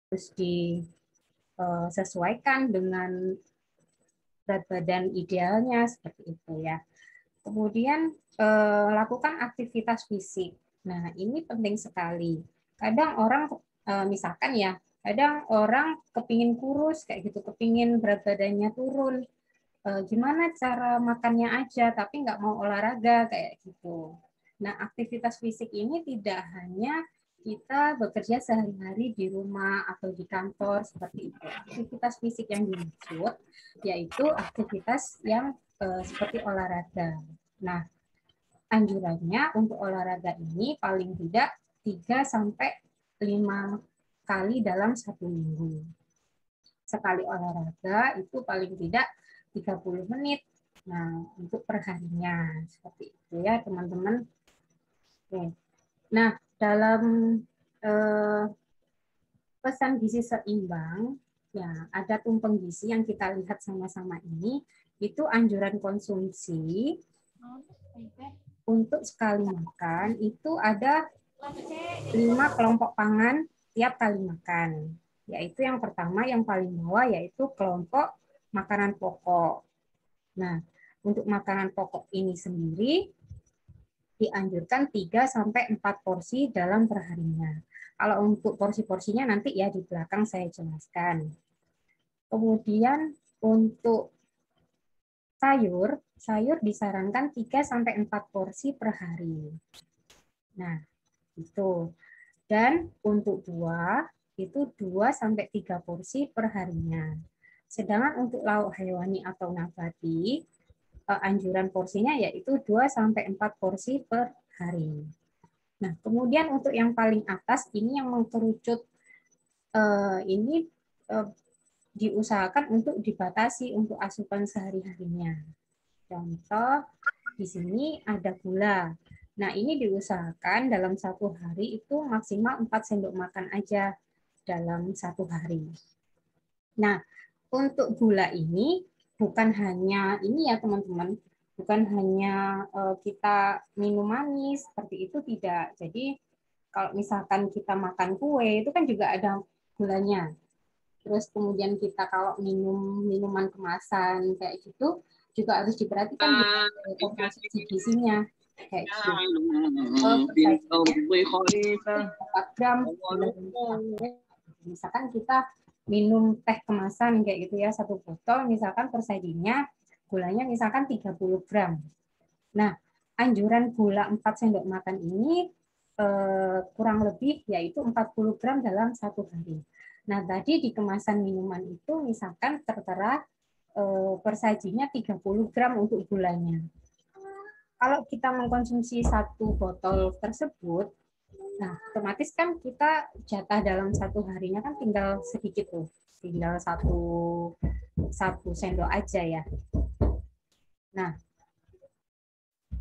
harus disesuaikan dengan berat badan idealnya seperti itu ya. Kemudian lakukan aktivitas fisik. Nah, ini penting sekali. Kadang orang misalkan ya, kadang orang kepingin kurus kayak gitu, kepingin berat badannya turun. Gimana cara makannya aja, tapi nggak mau olahraga kayak gitu. Nah, aktivitas fisik ini tidak hanya kita bekerja sehari-hari di rumah atau di kantor seperti itu. Aktivitas fisik yang dimaksud yaitu aktivitas yang seperti olahraga. Nah, anjurannya untuk olahraga ini paling tidak 3 sampai 5 kali dalam 1 minggu. Sekali olahraga itu paling tidak 30 menit. Nah, untuk perharinya seperti itu ya, teman-teman. Oke. Nah, dalam pesan gizi seimbang, ya ada tumpeng gizi yang kita lihat sama-sama ini, itu anjuran konsumsi untuk sekali makan itu ada 5 kelompok pangan tiap kali makan. Yaitu yang pertama, yang paling bawah, yaitu kelompok makanan pokok. Nah, untuk makanan pokok ini sendiri dianjurkan 3 sampai 4 porsi dalam perharinya. Kalau untuk porsi-porsinya nanti ya di belakang saya jelaskan. Kemudian untuk sayur, sayur disarankan 3 sampai 4 porsi per hari. Nah, itu. Dan untuk buah itu 2 sampai 3 porsi per harinya. Sedangkan untuk lauk hewani atau nabati, anjuran porsinya yaitu 2 sampai 4 porsi per hari. Nah, kemudian untuk yang paling atas ini yang mengkerucut ini diusahakan untuk dibatasi untuk asupan sehari-harinya. Contoh di sini ada gula. Nah, ini diusahakan dalam 1 hari itu maksimal 4 sendok makan aja dalam 1 hari. Nah, untuk gula ini bukan hanya ini ya teman-teman, bukan hanya kita minum manis seperti itu, tidak. Jadi kalau misalkan kita makan kue itu kan juga ada gulanya. Terus kemudian kita kalau minum minuman kemasan kayak gitu juga harus diperhatikan komposisi gizinya kayak gitu. 4 gram gula. Misalkan kita minum teh kemasan kayak gitu ya, 1 botol misalkan persajinya gulanya misalkan 30 gram. Nah, anjuran gula 4 sendok makan ini kurang lebih yaitu 40 gram dalam 1 hari. Nah, tadi di kemasan minuman itu misalkan tertera persajinya 30 gram untuk gulanya. Kalau kita mengkonsumsi 1 botol tersebut, nah otomatis kan kita jatah dalam 1 harinya kan tinggal sedikit tuh, tinggal satu sendok aja ya. Nah,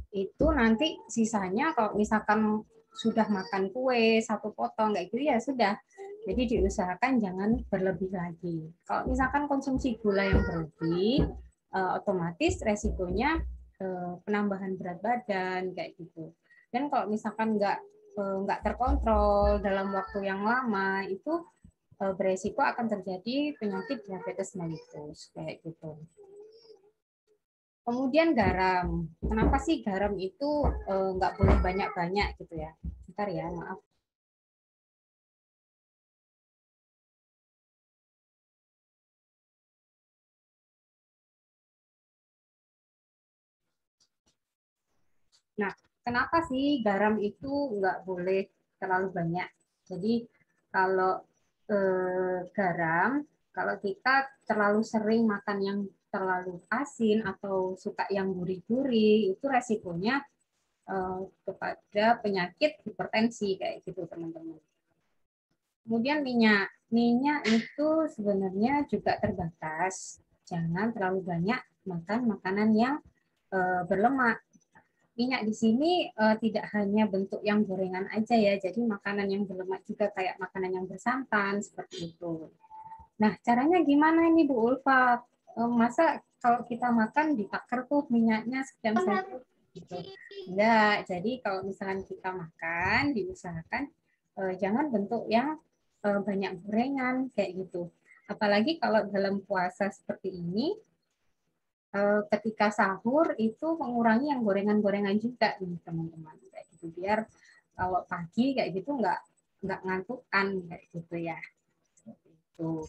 itu nanti sisanya kalau misalkan sudah makan kue 1 potong kayak gitu ya sudah. Jadi diusahakan jangan berlebih lagi. Kalau misalkan konsumsi gula yang berlebih, otomatis resikonya penambahan berat badan kayak gitu. Dan kalau misalkan nggak terkontrol dalam waktu yang lama itu beresiko akan terjadi penyakit diabetes mellitus kayak gitu. Kemudian garam. Kenapa sih garam itu nggak boleh banyak-banyak gitu ya? Bentar ya, maaf. Nah, kenapa sih garam itu nggak boleh terlalu banyak? Jadi kalau garam, kalau kita terlalu sering makan yang terlalu asin atau suka yang gurih-gurih, itu resikonya kepada penyakit hipertensi kayak gitu teman-teman. Kemudian minyak. Minyak itu sebenarnya juga terbatas. Jangan terlalu banyak makan makanan yang berlemak. Minyak di sini tidak hanya bentuk yang gorengan aja ya, jadi makanan yang berlemak juga kayak makanan yang bersantan seperti itu. Nah, caranya gimana ini Bu Ulfa? Masa kalau kita makan ditaker tuh minyaknya sekian-sekian gitu. Enggak, jadi kalau misalkan kita makan diusahakan jangan bentuk yang banyak gorengan kayak gitu. Apalagi kalau dalam puasa seperti ini, ketika sahur itu mengurangi yang gorengan-gorengan juga nih teman-teman, kayak gitu, biar kalau pagi kayak gitu nggak ngantukan kayak gitu ya. Seperti itu.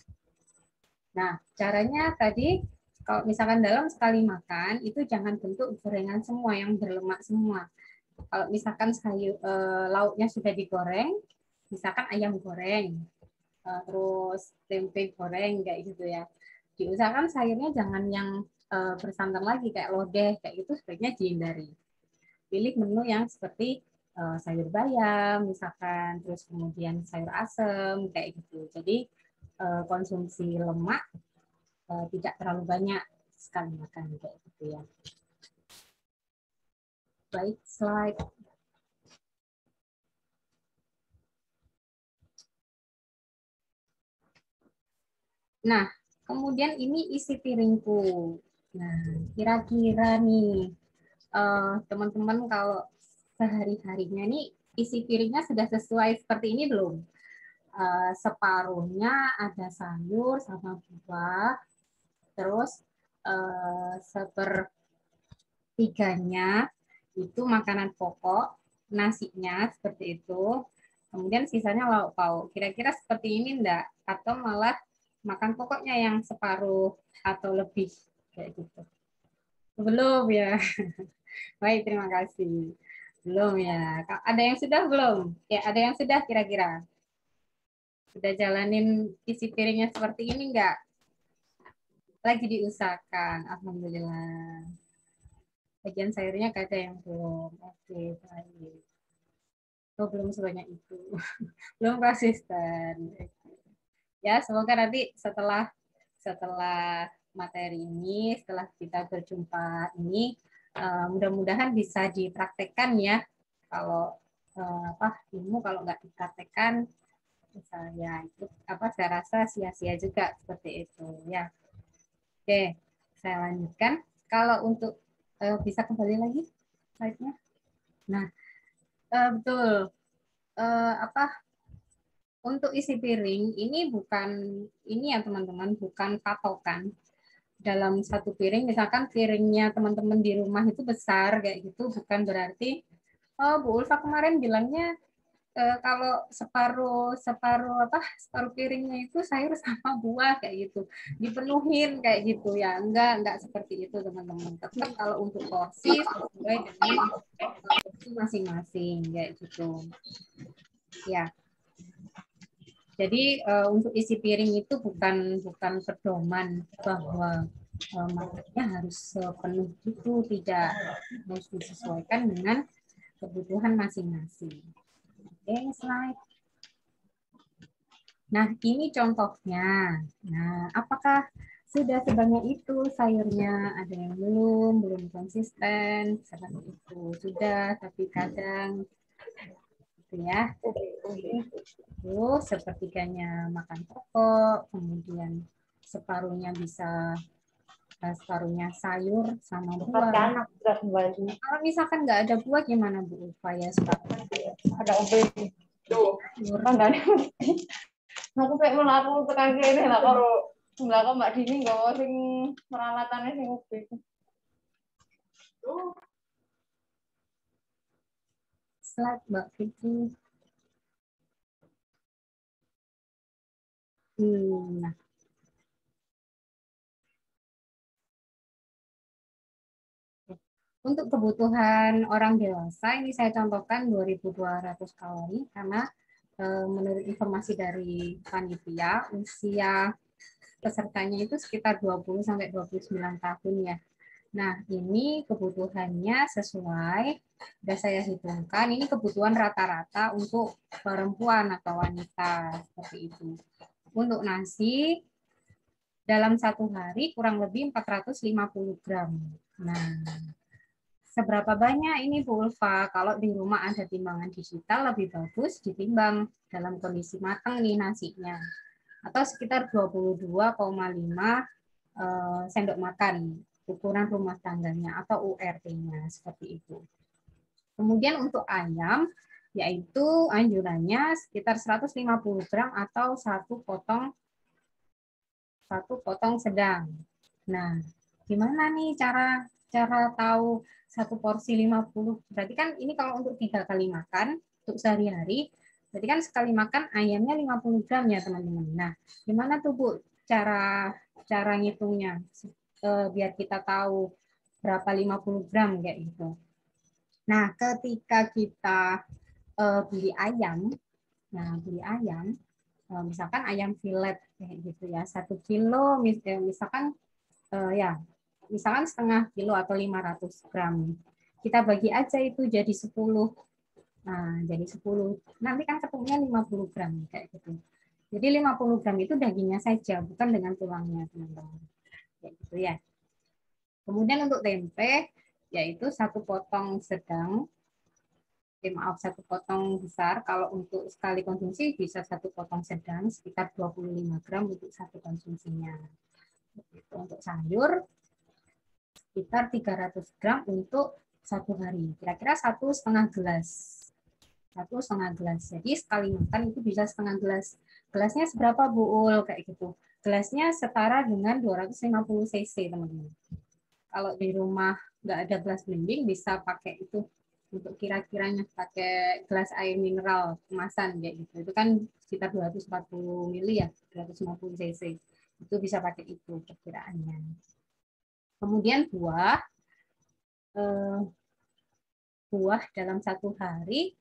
Nah, caranya tadi kalau misalkan dalam sekali makan itu jangan bentuk gorengan semua yang berlemak semua. Kalau misalkan lauknya sudah digoreng, misalkan ayam goreng, terus tempe goreng kayak gitu ya. Diusahakan sayurnya jangan yang bersantan lagi kayak lodeh kayak gitu, sebaiknya dihindari. Pilih menu yang seperti sayur bayam misalkan, terus kemudian sayur asem kayak gitu. Jadi konsumsi lemak tidak terlalu banyak sekali makan kayak gitu ya. Baik, slide. Nah, kemudian ini isi piringku. Nah, kira-kira nih teman-teman kalau sehari-harinya nih isi piringnya sudah sesuai seperti ini belum? Separuhnya ada sayur sama buah, terus sepertiganya itu makanan pokok, nasinya seperti itu, kemudian sisanya lauk pauk. Kira-kira seperti ini enggak? Atau malah makan pokoknya yang separuh atau lebih kayak gitu? Belum ya. Baik, terima kasih. Belum ya. Ada yang sudah belum? Ya, ada yang sudah kira-kira. Sudah jalanin isi piringnya seperti ini enggak? Lagi diusahakan. Alhamdulillah. Bagian sayurnya ada yang belum. Oke, baik. Oh, belum sebanyak itu. Belum konsisten. Ya, semoga nanti setelah setelah materi ini, setelah kita berjumpa ini, mudah-mudahan bisa dipraktekkan ya. Kalau ilmu kalau nggak dipraktekkan, misalnya itu saya rasa sia-sia juga seperti itu ya. Oke, saya lanjutkan. Kalau untuk bisa kembali lagi slide-nya. Nah, betul. Untuk isi piring ini bukan ini ya teman-teman, bukan patokan. Dalam satu piring, misalkan piringnya teman-teman di rumah itu besar kayak gitu, bukan berarti oh Bu Ulfa kemarin bilangnya kalau separuh piringnya itu sayur sama buah kayak gitu dipenuhin kayak gitu ya, enggak seperti itu teman-teman. Tetap kalau untuk porsi sesuai dengan porsi masing-masing kayak gitu ya. Jadi untuk isi piring itu bukan pedoman bahwa makannya harus sepenuh itu, tidak, harus disesuaikan dengan kebutuhan masing-masing. Oke, slide. Nah, ini contohnya. Nah, apakah sudah sebanyak itu sayurnya? Ada yang belum konsisten, seperti itu. Sudah, tapi kadang gitu ya. Terus sepertiganya makan pokok, kemudian separuhnya sayur sama buah. Kalau misalkan nggak ada buah gimana Bu? Supaya ada obat sayur. Aku kayak melaku tekan kene lah karo Mbak Dini nggawa sing peralatannya sing obat. Slide Mbak Fitri. Nah, untuk kebutuhan orang dewasa ini saya contohkan 2.200 kalori karena menurut informasi dari panitia usia pesertanya itu sekitar 20 sampai 29 tahun ya. Nah, ini kebutuhannya sesuai, sudah saya hitungkan, ini kebutuhan rata-rata untuk perempuan atau wanita, seperti itu. Untuk nasi, dalam satu hari kurang lebih 450 gram. Nah, seberapa banyak ini Bu Ulfa? Kalau di rumah ada timbangan digital, lebih bagus ditimbang dalam kondisi matang nih nasinya. Atau sekitar 22,5 sendok makan ukuran rumah tangganya atau URT-nya seperti itu. Kemudian untuk ayam yaitu anjurannya sekitar 150 gram atau satu potong sedang. Nah, gimana nih cara tahu satu porsi 50? Berarti kan ini kalau untuk 3 kali makan untuk sehari-hari, berarti kan sekali makan ayamnya 50 gram ya teman-teman. Nah, gimana tuh Bu cara ngitungnya biar kita tahu berapa 50 gram kayak gitu. Nah, ketika kita beli ayam, misalkan ayam filet kayak gitu ya, 1 kilo, misalkan ya, misalkan setengah kilo atau 500 gram. Kita bagi aja itu jadi 10. Nah, jadi 10. Nanti kan ketemunya 50 gram kayak gitu. Jadi 50 gram itu dagingnya saja, bukan dengan tulangnya, teman-teman. Kayak gitu ya. Kemudian untuk tempe, yaitu satu potong sedang, satu potong besar. Kalau untuk sekali konsumsi bisa satu potong sedang, sekitar 25 gram untuk satu konsumsinya. Untuk sayur, sekitar 300 gram untuk satu hari. Kira-kira 1,5 gelas. 1,5 gelas. Jadi sekali makan itu bisa setengah gelas. Gelasnya seberapa Bu Ul? Kayak gitu. Gelasnya setara dengan 250 cc, teman-teman. Kalau di rumah nggak ada gelas blending, bisa pakai itu untuk kira-kiranya pakai gelas air mineral kemasan kayak gitu. Itu kan sekitar 240 mili ya, 250 cc. Itu bisa pakai itu perkiraannya. Kemudian buah dalam satu hari,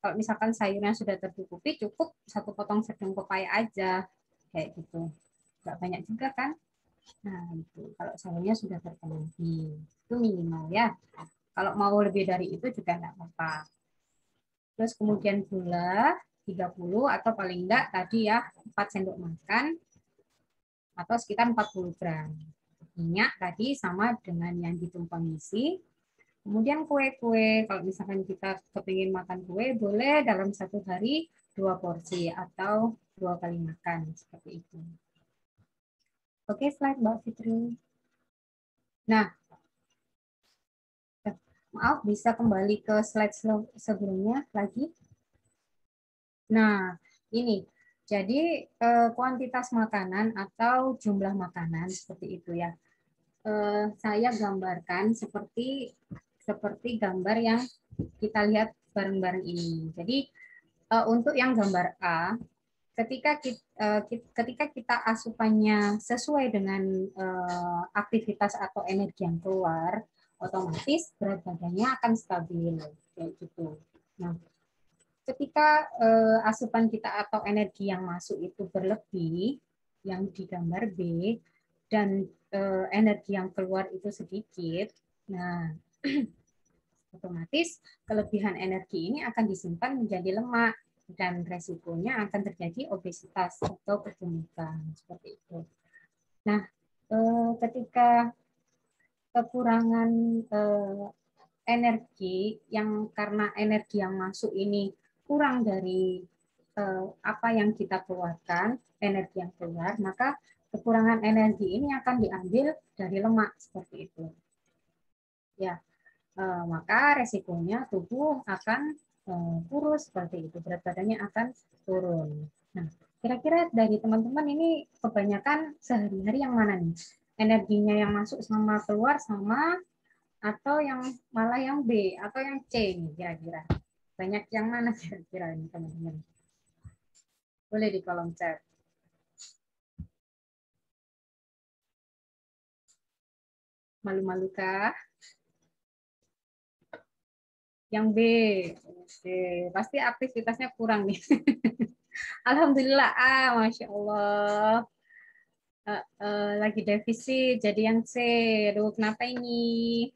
kalau misalkan sayurnya sudah tercukupi, cukup satu potong sedang pepaya aja kayak gitu. Nggak banyak juga kan? Nah, itu kalau sayurnya sudah terpenuhi, itu minimal ya. Kalau mau lebih dari itu juga nggak apa-apa. Terus kemudian gula 30 atau paling enggak tadi ya 4 sendok makan atau sekitar 40 gram. Minyak tadi sama dengan yang ditumpang isi. Kemudian kue-kue, kalau misalkan kita kepingin makan kue, boleh dalam satu hari 2 porsi atau 2 kali makan seperti itu. Oke, slide Mbak Fitri. Nah, maaf, bisa kembali ke slide sebelumnya lagi. Nah, ini. Jadi, kuantitas makanan atau jumlah makanan seperti itu ya. Saya gambarkan seperti gambar yang kita lihat bareng-bareng ini. Jadi, untuk yang gambar A, ketika kita asupannya sesuai dengan aktivitas atau energi yang keluar, otomatis berat badannya akan stabil kayak gitu. Nah, ketika asupan kita atau energi yang masuk itu berlebih, yang di gambar B, dan energi yang keluar itu sedikit, nah otomatis kelebihan energi ini akan disimpan menjadi lemak dan resikonya akan terjadi obesitas atau kegemukan seperti itu. Nah, ketika kekurangan energi yang karena energi yang masuk ini kurang dari apa yang kita keluarkan, energi yang keluar, maka kekurangan energi ini akan diambil dari lemak seperti itu. Ya, maka resikonya tubuh akan kurus seperti itu, berat badannya akan turun. Nah, kira-kira dari teman-teman ini kebanyakan sehari-hari yang mana nih? Energinya yang masuk sama keluar sama, atau yang malah yang B atau yang C nih kira-kira? Banyak yang mana kira-kira ini teman-teman? Boleh di kolom chat. Malu-malu kah? Yang B. Oke, pasti aktivitasnya kurang nih. Alhamdulillah, Masya Allah. Lagi defisit, jadi yang C. Aduh, kenapa ini?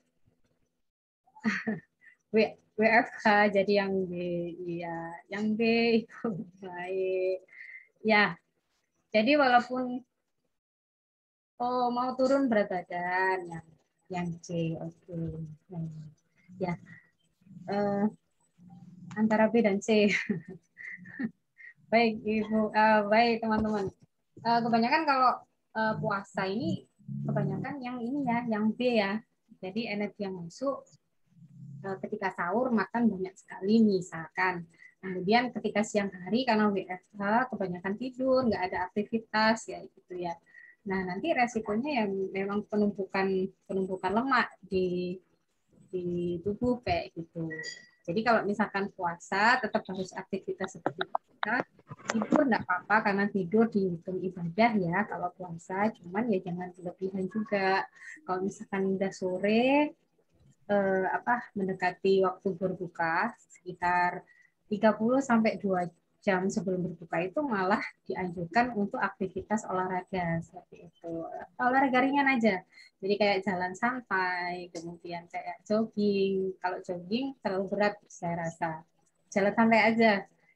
WFH, jadi yang B. Iya, yang B itu baik. Ya, jadi walaupun mau turun berat badan, yang C, oke. Ya, antara B dan C. Baik, Ibu. Baik, teman-teman. Kebanyakan kalau puasa ini kebanyakan yang ini ya, yang B ya. Jadi energi yang masuk ketika sahur makan banyak sekali misalkan. Kemudian ketika siang hari karena WFH kebanyakan tidur, nggak ada aktivitas ya gitu ya. Nah, nanti resikonya yang memang penumpukan lemak di tubuh kayak gitu. Jadi kalau misalkan puasa tetap harus aktivitas seperti biasa. Tidur enggak apa-apa karena tidur dihitung ibadah ya kalau puasa, cuman ya jangan berlebihan juga. Kalau misalkan udah sore mendekati waktu berbuka sekitar 30 sampai 2 jam sebelum berbuka itu malah dianjurkan untuk aktivitas olahraga seperti itu. Olahraga ringan aja. Jadi kayak jalan santai, kemudian kayak jogging. Kalau jogging terlalu berat saya rasa. Jalan santai aja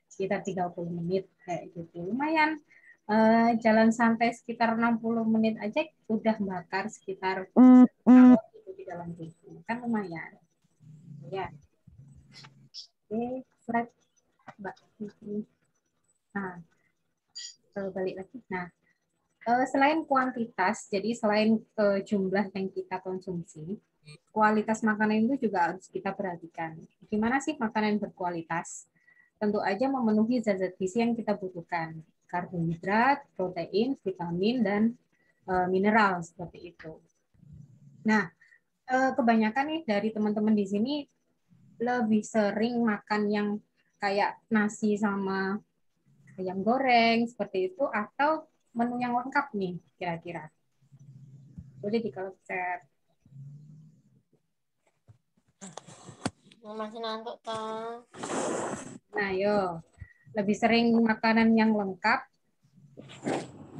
sekitar 30 menit kayak gitu. Lumayan jalan santai sekitar 60 menit aja udah bakar sekitar kalori di dalam tubuh. Kan lumayan. Ya. Oke, slide Mbak. Nah, balik lagi. Nah, selain kuantitas, jadi selain jumlah yang kita konsumsi, kualitas makanan itu juga harus kita perhatikan. Gimana sih makanan berkualitas? Tentu aja memenuhi zat-zat gizi yang kita butuhkan. Karbohidrat, protein, vitamin, dan mineral seperti itu. Nah, kebanyakan nih dari teman-teman di sini lebih sering makan yang kayak nasi sama ayam goreng seperti itu atau menu yang lengkap nih kira-kira. Boleh di kalau chat. Masih ngantuk toh. Nah, yo. Lebih sering makanan yang lengkap.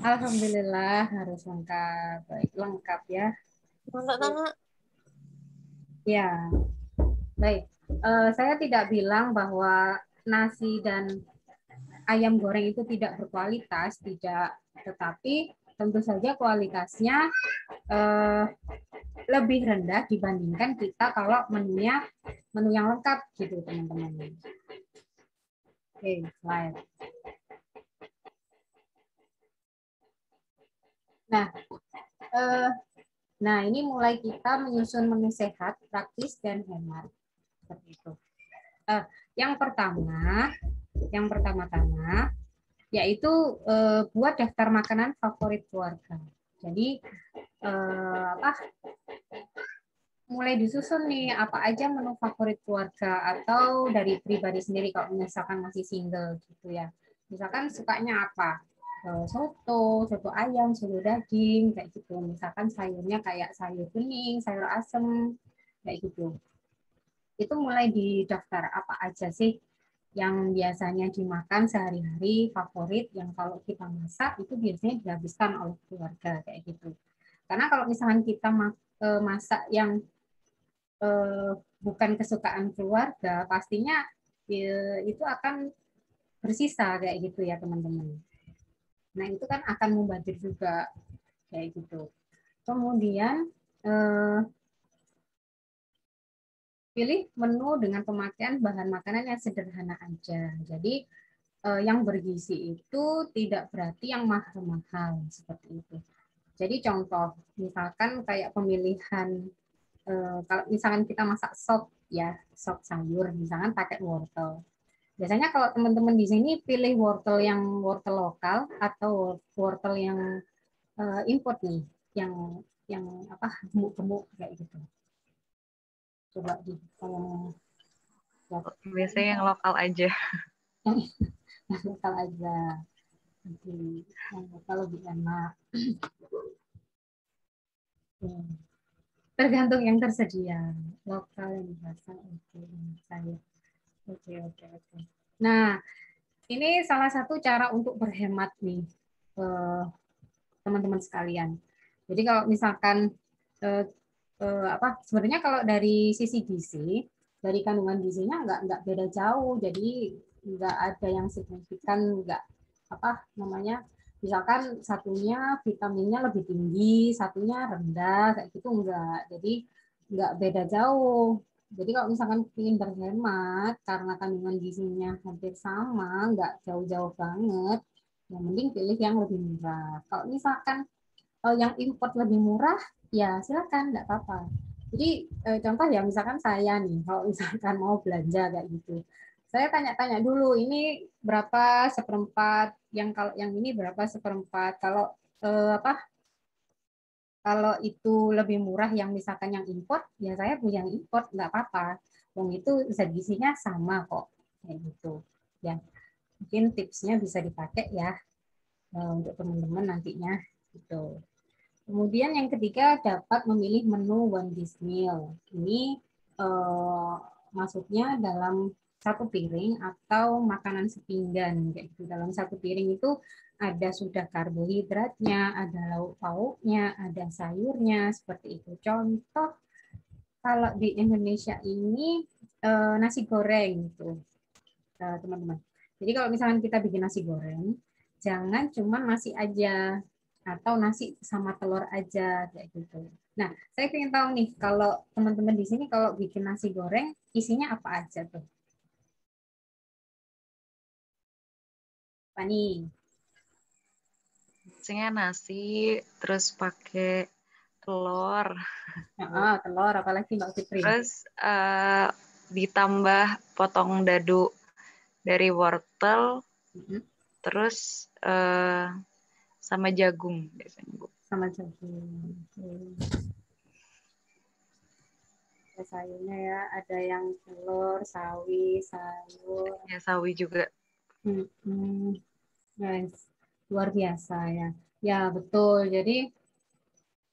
Alhamdulillah harus lengkap. Baik, lengkap ya. Ngantuk toh, Nak? Ya, baik. Saya tidak bilang bahwa nasi dan ayam goreng itu tidak berkualitas, tidak. Tetapi tentu saja kualitasnya lebih rendah dibandingkan kita kalau menunya menu yang lengkap gitu teman-teman. Oke, slide. Nah, nah ini mulai kita menyusun menu sehat, praktis dan hemat seperti itu. Yang pertama-tama yaitu buat daftar makanan favorit keluarga. Jadi mulai disusun nih apa aja menu favorit keluarga atau dari pribadi sendiri kalau misalkan masih single gitu ya. Misalkan sukanya apa? Soto ayam, soto daging kayak gitu. Misalkan sayurnya kayak sayur bening, sayur asem kayak gitu. Itu mulai didaftar apa aja sih yang biasanya dimakan sehari-hari favorit yang kalau kita masak itu biasanya dihabiskan oleh keluarga kayak gitu. Karena kalau misalkan kita masak yang bukan kesukaan keluarga, pastinya itu akan bersisa kayak gitu ya teman-teman. Nah itu kan akan membazir juga kayak gitu. Kemudian pilih menu dengan pemakaian bahan makanan yang sederhana aja. Jadi yang bergizi itu tidak berarti yang mahal-mahal seperti itu. Jadi contoh, misalkan kayak pemilihan kalau misalkan kita masak sop ya, sop sayur, misalkan pakai wortel. Biasanya kalau teman-teman di sini pilih wortel yang wortel lokal atau wortel yang import nih, yang apa gemuk-gemuk kayak gitu. Coba di kalau biasanya yang lokal aja. yang lokal aja. Nanti yang lokal lebih enak. Tergantung yang tersedia. Lokal yang biasa, oke, saya. Oke. Nah, ini salah satu cara untuk berhemat nih, teman-teman sekalian. Jadi kalau misalkan sebenarnya kalau dari sisi gizi, dari kandungan gizinya nggak beda jauh. Jadi nggak ada yang signifikan, nggak misalkan satunya vitaminnya lebih tinggi, satunya rendah, kayak gitu enggak. Jadi nggak beda jauh. Jadi kalau misalkan ingin berhemat karena kandungan gizinya hampir sama, nggak jauh-jauh banget, yang mending pilih yang lebih murah. Kalau misalkan yang import lebih murah, ya silakan, nggak apa-apa. Jadi contoh ya misalkan saya nih, kalau misalkan mau belanja kayak gitu, saya tanya-tanya dulu ini berapa seperempat, kalau yang ini berapa seperempat, kalau kalau itu lebih murah yang misalkan yang import, ya saya punya yang import nggak apa-apa. Wong itu zat gizinya sama kok kayak gitu. Ya mungkin tipsnya bisa dipakai ya untuk teman-teman nantinya gitu. Kemudian yang ketiga dapat memilih menu one dish meal. Ini masuknya dalam satu piring atau makanan sepinggan kayak gitu. Dalam satu piring itu ada sudah karbohidratnya, ada lauk pauknya, ada sayurnya seperti itu. Contoh kalau di Indonesia ini nasi goreng gitu, teman-teman. Jadi kalau misalkan kita bikin nasi goreng, jangan cuma nasi aja atau nasi sama telur aja kayak gitu. Nah, saya ingin tahu nih kalau teman-teman di sini kalau bikin nasi goreng isinya apa aja tuh? Pani. Biasanya nasi, terus pakai telur, Telur apalagi Mbak Fitri. terus ditambah potong dadu dari wortel, terus sama jagung biasanya, Bu. Sama jagung. Sayurnya ya, ada yang telur, sawi, sayur. Ya, sawi juga. Nice. Luar biasa ya. Ya, betul. Jadi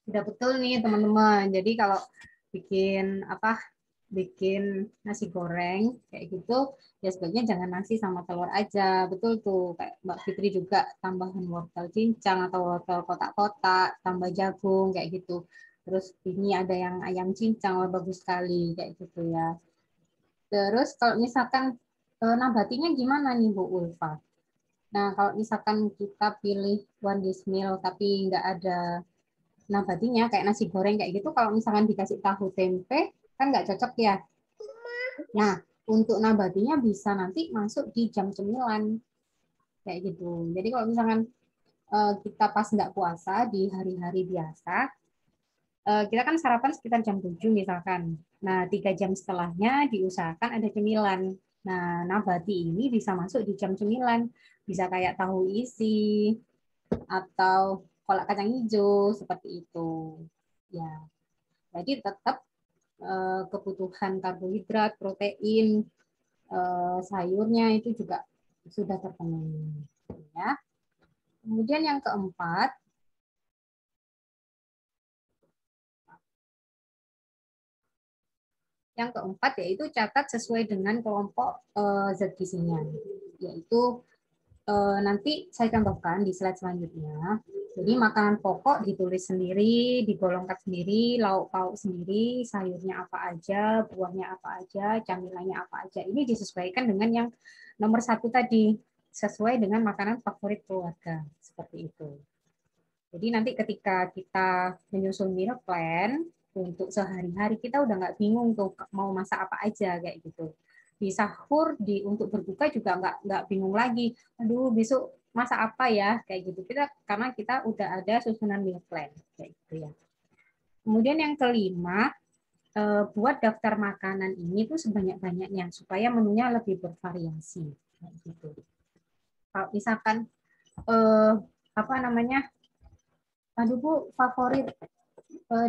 sudah betul nih teman-teman. Jadi kalau bikin nasi goreng kayak gitu, ya sebaiknya jangan nasi sama telur aja. Betul tuh, kayak Mbak Fitri juga tambahan wortel cincang atau wortel kotak-kotak, tambah jagung kayak gitu. Terus ini ada yang ayam cincang, bagus sekali kayak gitu ya. Terus kalau misalkan nabatinya gimana nih Bu Ulfa? Nah, kalau misalkan kita pilih one dish meal tapi nggak ada nabatinya kayak nasi goreng kayak gitu, kalau misalkan dikasih tahu tempe kan nggak cocok ya. Nah, untuk nabatinya bisa nanti masuk di jam 9 kayak gitu. Jadi kalau misalkan kita pas nggak puasa di hari-hari biasa, kita kan sarapan sekitar jam 7 misalkan. Nah, 3 jam setelahnya diusahakan ada cemilan. Nah, nabati ini bisa masuk di jam 9. Bisa kayak tahu isi atau kolak kacang hijau seperti itu. Ya, jadi tetap kebutuhan karbohidrat, protein, sayurnya itu juga sudah terpenuhi. Ya. Kemudian yang keempat, yaitu catat sesuai dengan kelompok zat gizinya, yaitu nanti saya contohkan di slide selanjutnya. Jadi makanan pokok ditulis sendiri, digolongkan sendiri, lauk pauk sendiri, sayurnya apa aja, buahnya apa aja, camilannya apa aja. Ini disesuaikan dengan yang nomor 1 tadi, sesuai dengan makanan favorit keluarga. Seperti itu. Jadi nanti ketika kita menyusun meal plan untuk sehari-hari, kita udah nggak bingung tuh mau masak apa aja kayak gitu. Di sahur, untuk berbuka juga nggak bingung lagi. Aduh, besok masak apa ya kayak gitu. Karena kita udah ada susunan meal plan kayak gitu ya. Kemudian yang kelima, buat daftar makanan ini tuh sebanyak-banyaknya supaya menunya lebih bervariasi kayak gitu. Kalau misalkan apa namanya, aduh Bu, favorit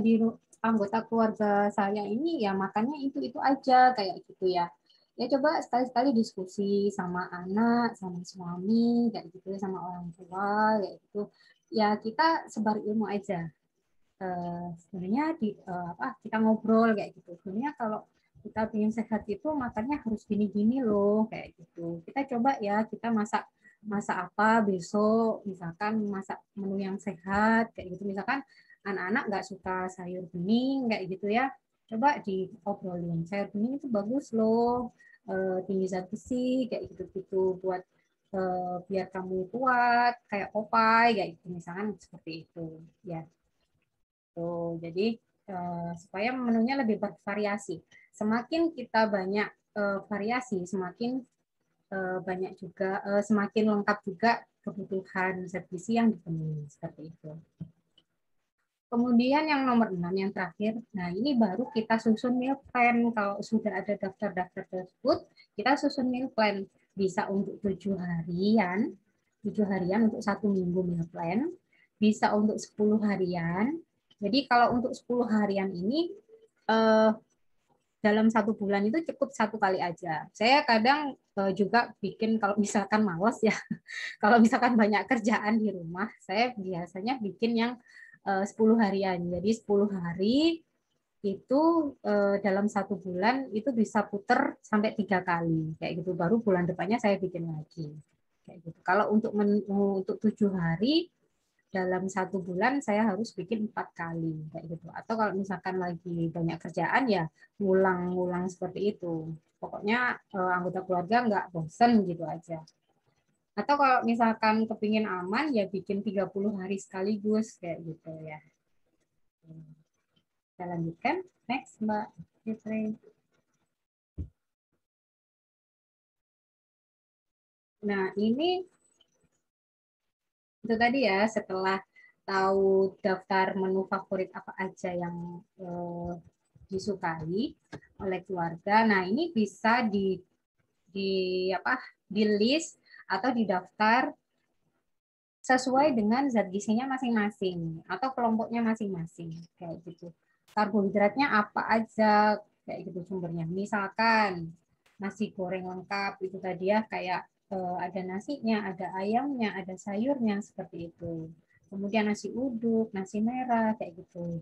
di anggota keluarga saya ini ya makannya itu aja kayak gitu ya. Ya coba sekali-sekali diskusi sama anak, sama suami, kayak gitu, sama orang tua, kayak gitu. Ya kita sebar ilmu aja. Sebenarnya kita ngobrol kayak gitu. Sebenarnya kalau kita ingin sehat itu makannya harus gini-gini loh, kayak gitu. Kita coba ya, kita masak apa besok, misalkan masak menu yang sehat kayak gitu. Misalkan anak-anak nggak suka sayur bening kayak gitu ya, coba diobrolin sayur bening itu bagus loh, tinggi zat besi kayak gitu-gitu, buat biar kamu kuat kayak Popeye kayak gitu misalkan, seperti itu ya. Tuh, jadi supaya menunya lebih bervariasi. Semakin kita banyak variasi, semakin banyak juga, semakin lengkap juga kebutuhan zat gizi yang dipenuhi, seperti itu. Kemudian yang nomor 6 yang terakhir, nah ini baru kita susun meal plan. Kalau sudah ada daftar-daftar tersebut, kita susun meal plan. Bisa untuk 7 harian untuk 1 minggu meal plan, bisa untuk 10 harian. Jadi kalau untuk 10 harian ini dalam 1 bulan itu cukup 1 kali aja. Saya kadang juga bikin kalau misalkan malas ya, kalau misalkan banyak kerjaan di rumah, saya biasanya bikin yang 10 harian. Jadi 10 hari itu dalam 1 bulan itu bisa puter sampai 3 kali kayak gitu. Baru bulan depannya saya bikin lagi kayak gitu. Kalau untuk 7 hari dalam 1 bulan saya harus bikin 4 kali kayak gitu. Atau kalau misalkan lagi banyak kerjaan ya ngulang-ngulang seperti itu. Pokoknya anggota keluarga nggak bosen gitu aja. Atau kalau misalkan kepingin aman, ya bikin 30 hari sekaligus, kayak gitu ya. Kita lanjutkan. Next, Mbak Fitri. Nah, ini itu tadi ya, setelah tahu daftar menu favorit apa aja yang disukai oleh keluarga. Nah, ini bisa di list atau didaftar sesuai dengan zat gizinya masing-masing atau kelompoknya masing-masing kayak gitu. Karbohidratnya apa aja kayak gitu sumbernya. Misalkan nasi goreng lengkap itu tadi ya kayak ada nasinya, ada ayamnya, ada sayurnya seperti itu. Kemudian nasi uduk, nasi merah kayak gitu.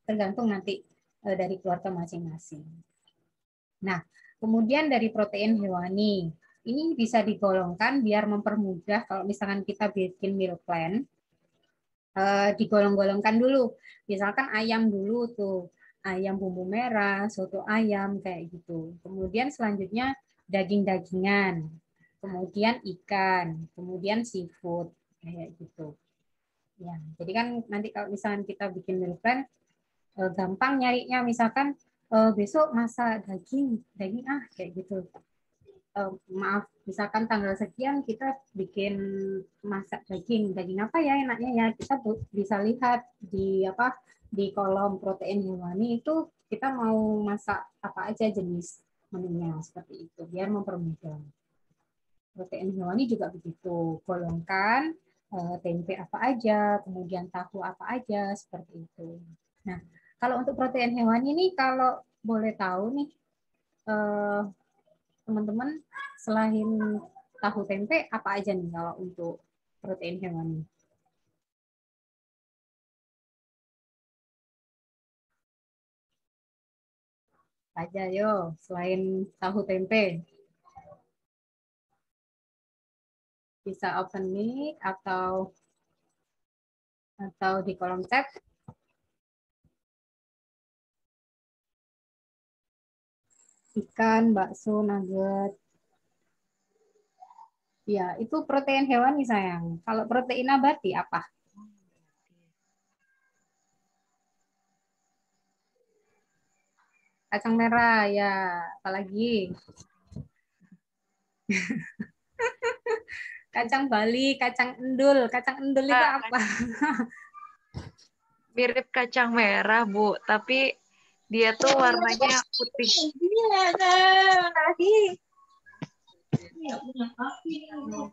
Tergantung nanti dari keluarga masing-masing. Nah, kemudian dari protein hewani ini bisa digolongkan biar mempermudah kalau misalkan kita bikin meal plan, digolong-golongkan dulu. Misalkan ayam dulu tuh, ayam bumbu merah, soto ayam kayak gitu. Kemudian selanjutnya daging-dagingan, kemudian ikan, kemudian seafood kayak gitu. Ya, jadi kan nanti kalau misalkan kita bikin meal plan gampang nyarinya, misalkan besok masak daging kayak gitu. Maaf, misalkan tanggal sekian kita bikin masak daging apa ya enaknya ya, kita bisa lihat di kolom protein hewani itu kita mau masak apa aja jenis menunya seperti itu biar mempermudah. Protein hewani juga begitu, golongkan tempe apa aja, kemudian tahu apa aja seperti itu. Nah, kalau untuk protein hewani ini kalau boleh tahu nih teman-teman, selain tahu tempe, apa aja nih kalau untuk protein hewani? Aja yo, selain tahu tempe. Bisa open mic atau di kolom chat. Ikan, bakso, nugget. Ya, itu protein hewani sayang. Kalau protein nabati apa? Kacang merah, ya. Apalagi? Kacang Bali, kacang endul. Kacang endul itu apa? Mirip kacang merah, Bu. Tapi dia tuh warnanya putih.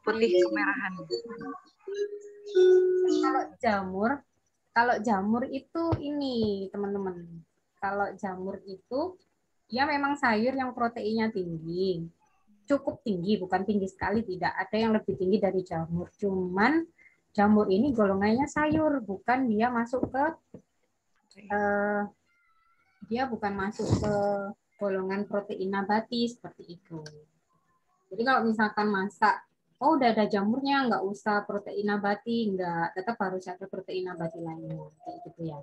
Putih kemerahan. Kalau jamur itu ini, teman-teman. Kalau jamur itu dia memang sayur yang proteinnya tinggi. Cukup tinggi, bukan tinggi sekali, tidak. Ada yang lebih tinggi dari jamur. Cuman jamur ini golongannya sayur, bukan dia masuk ke golongan protein nabati seperti itu. Jadi kalau misalkan masak, oh udah ada jamurnya, nggak usah protein nabati, nggak, tetap harus ada protein nabati lainnya, kayak gitu ya.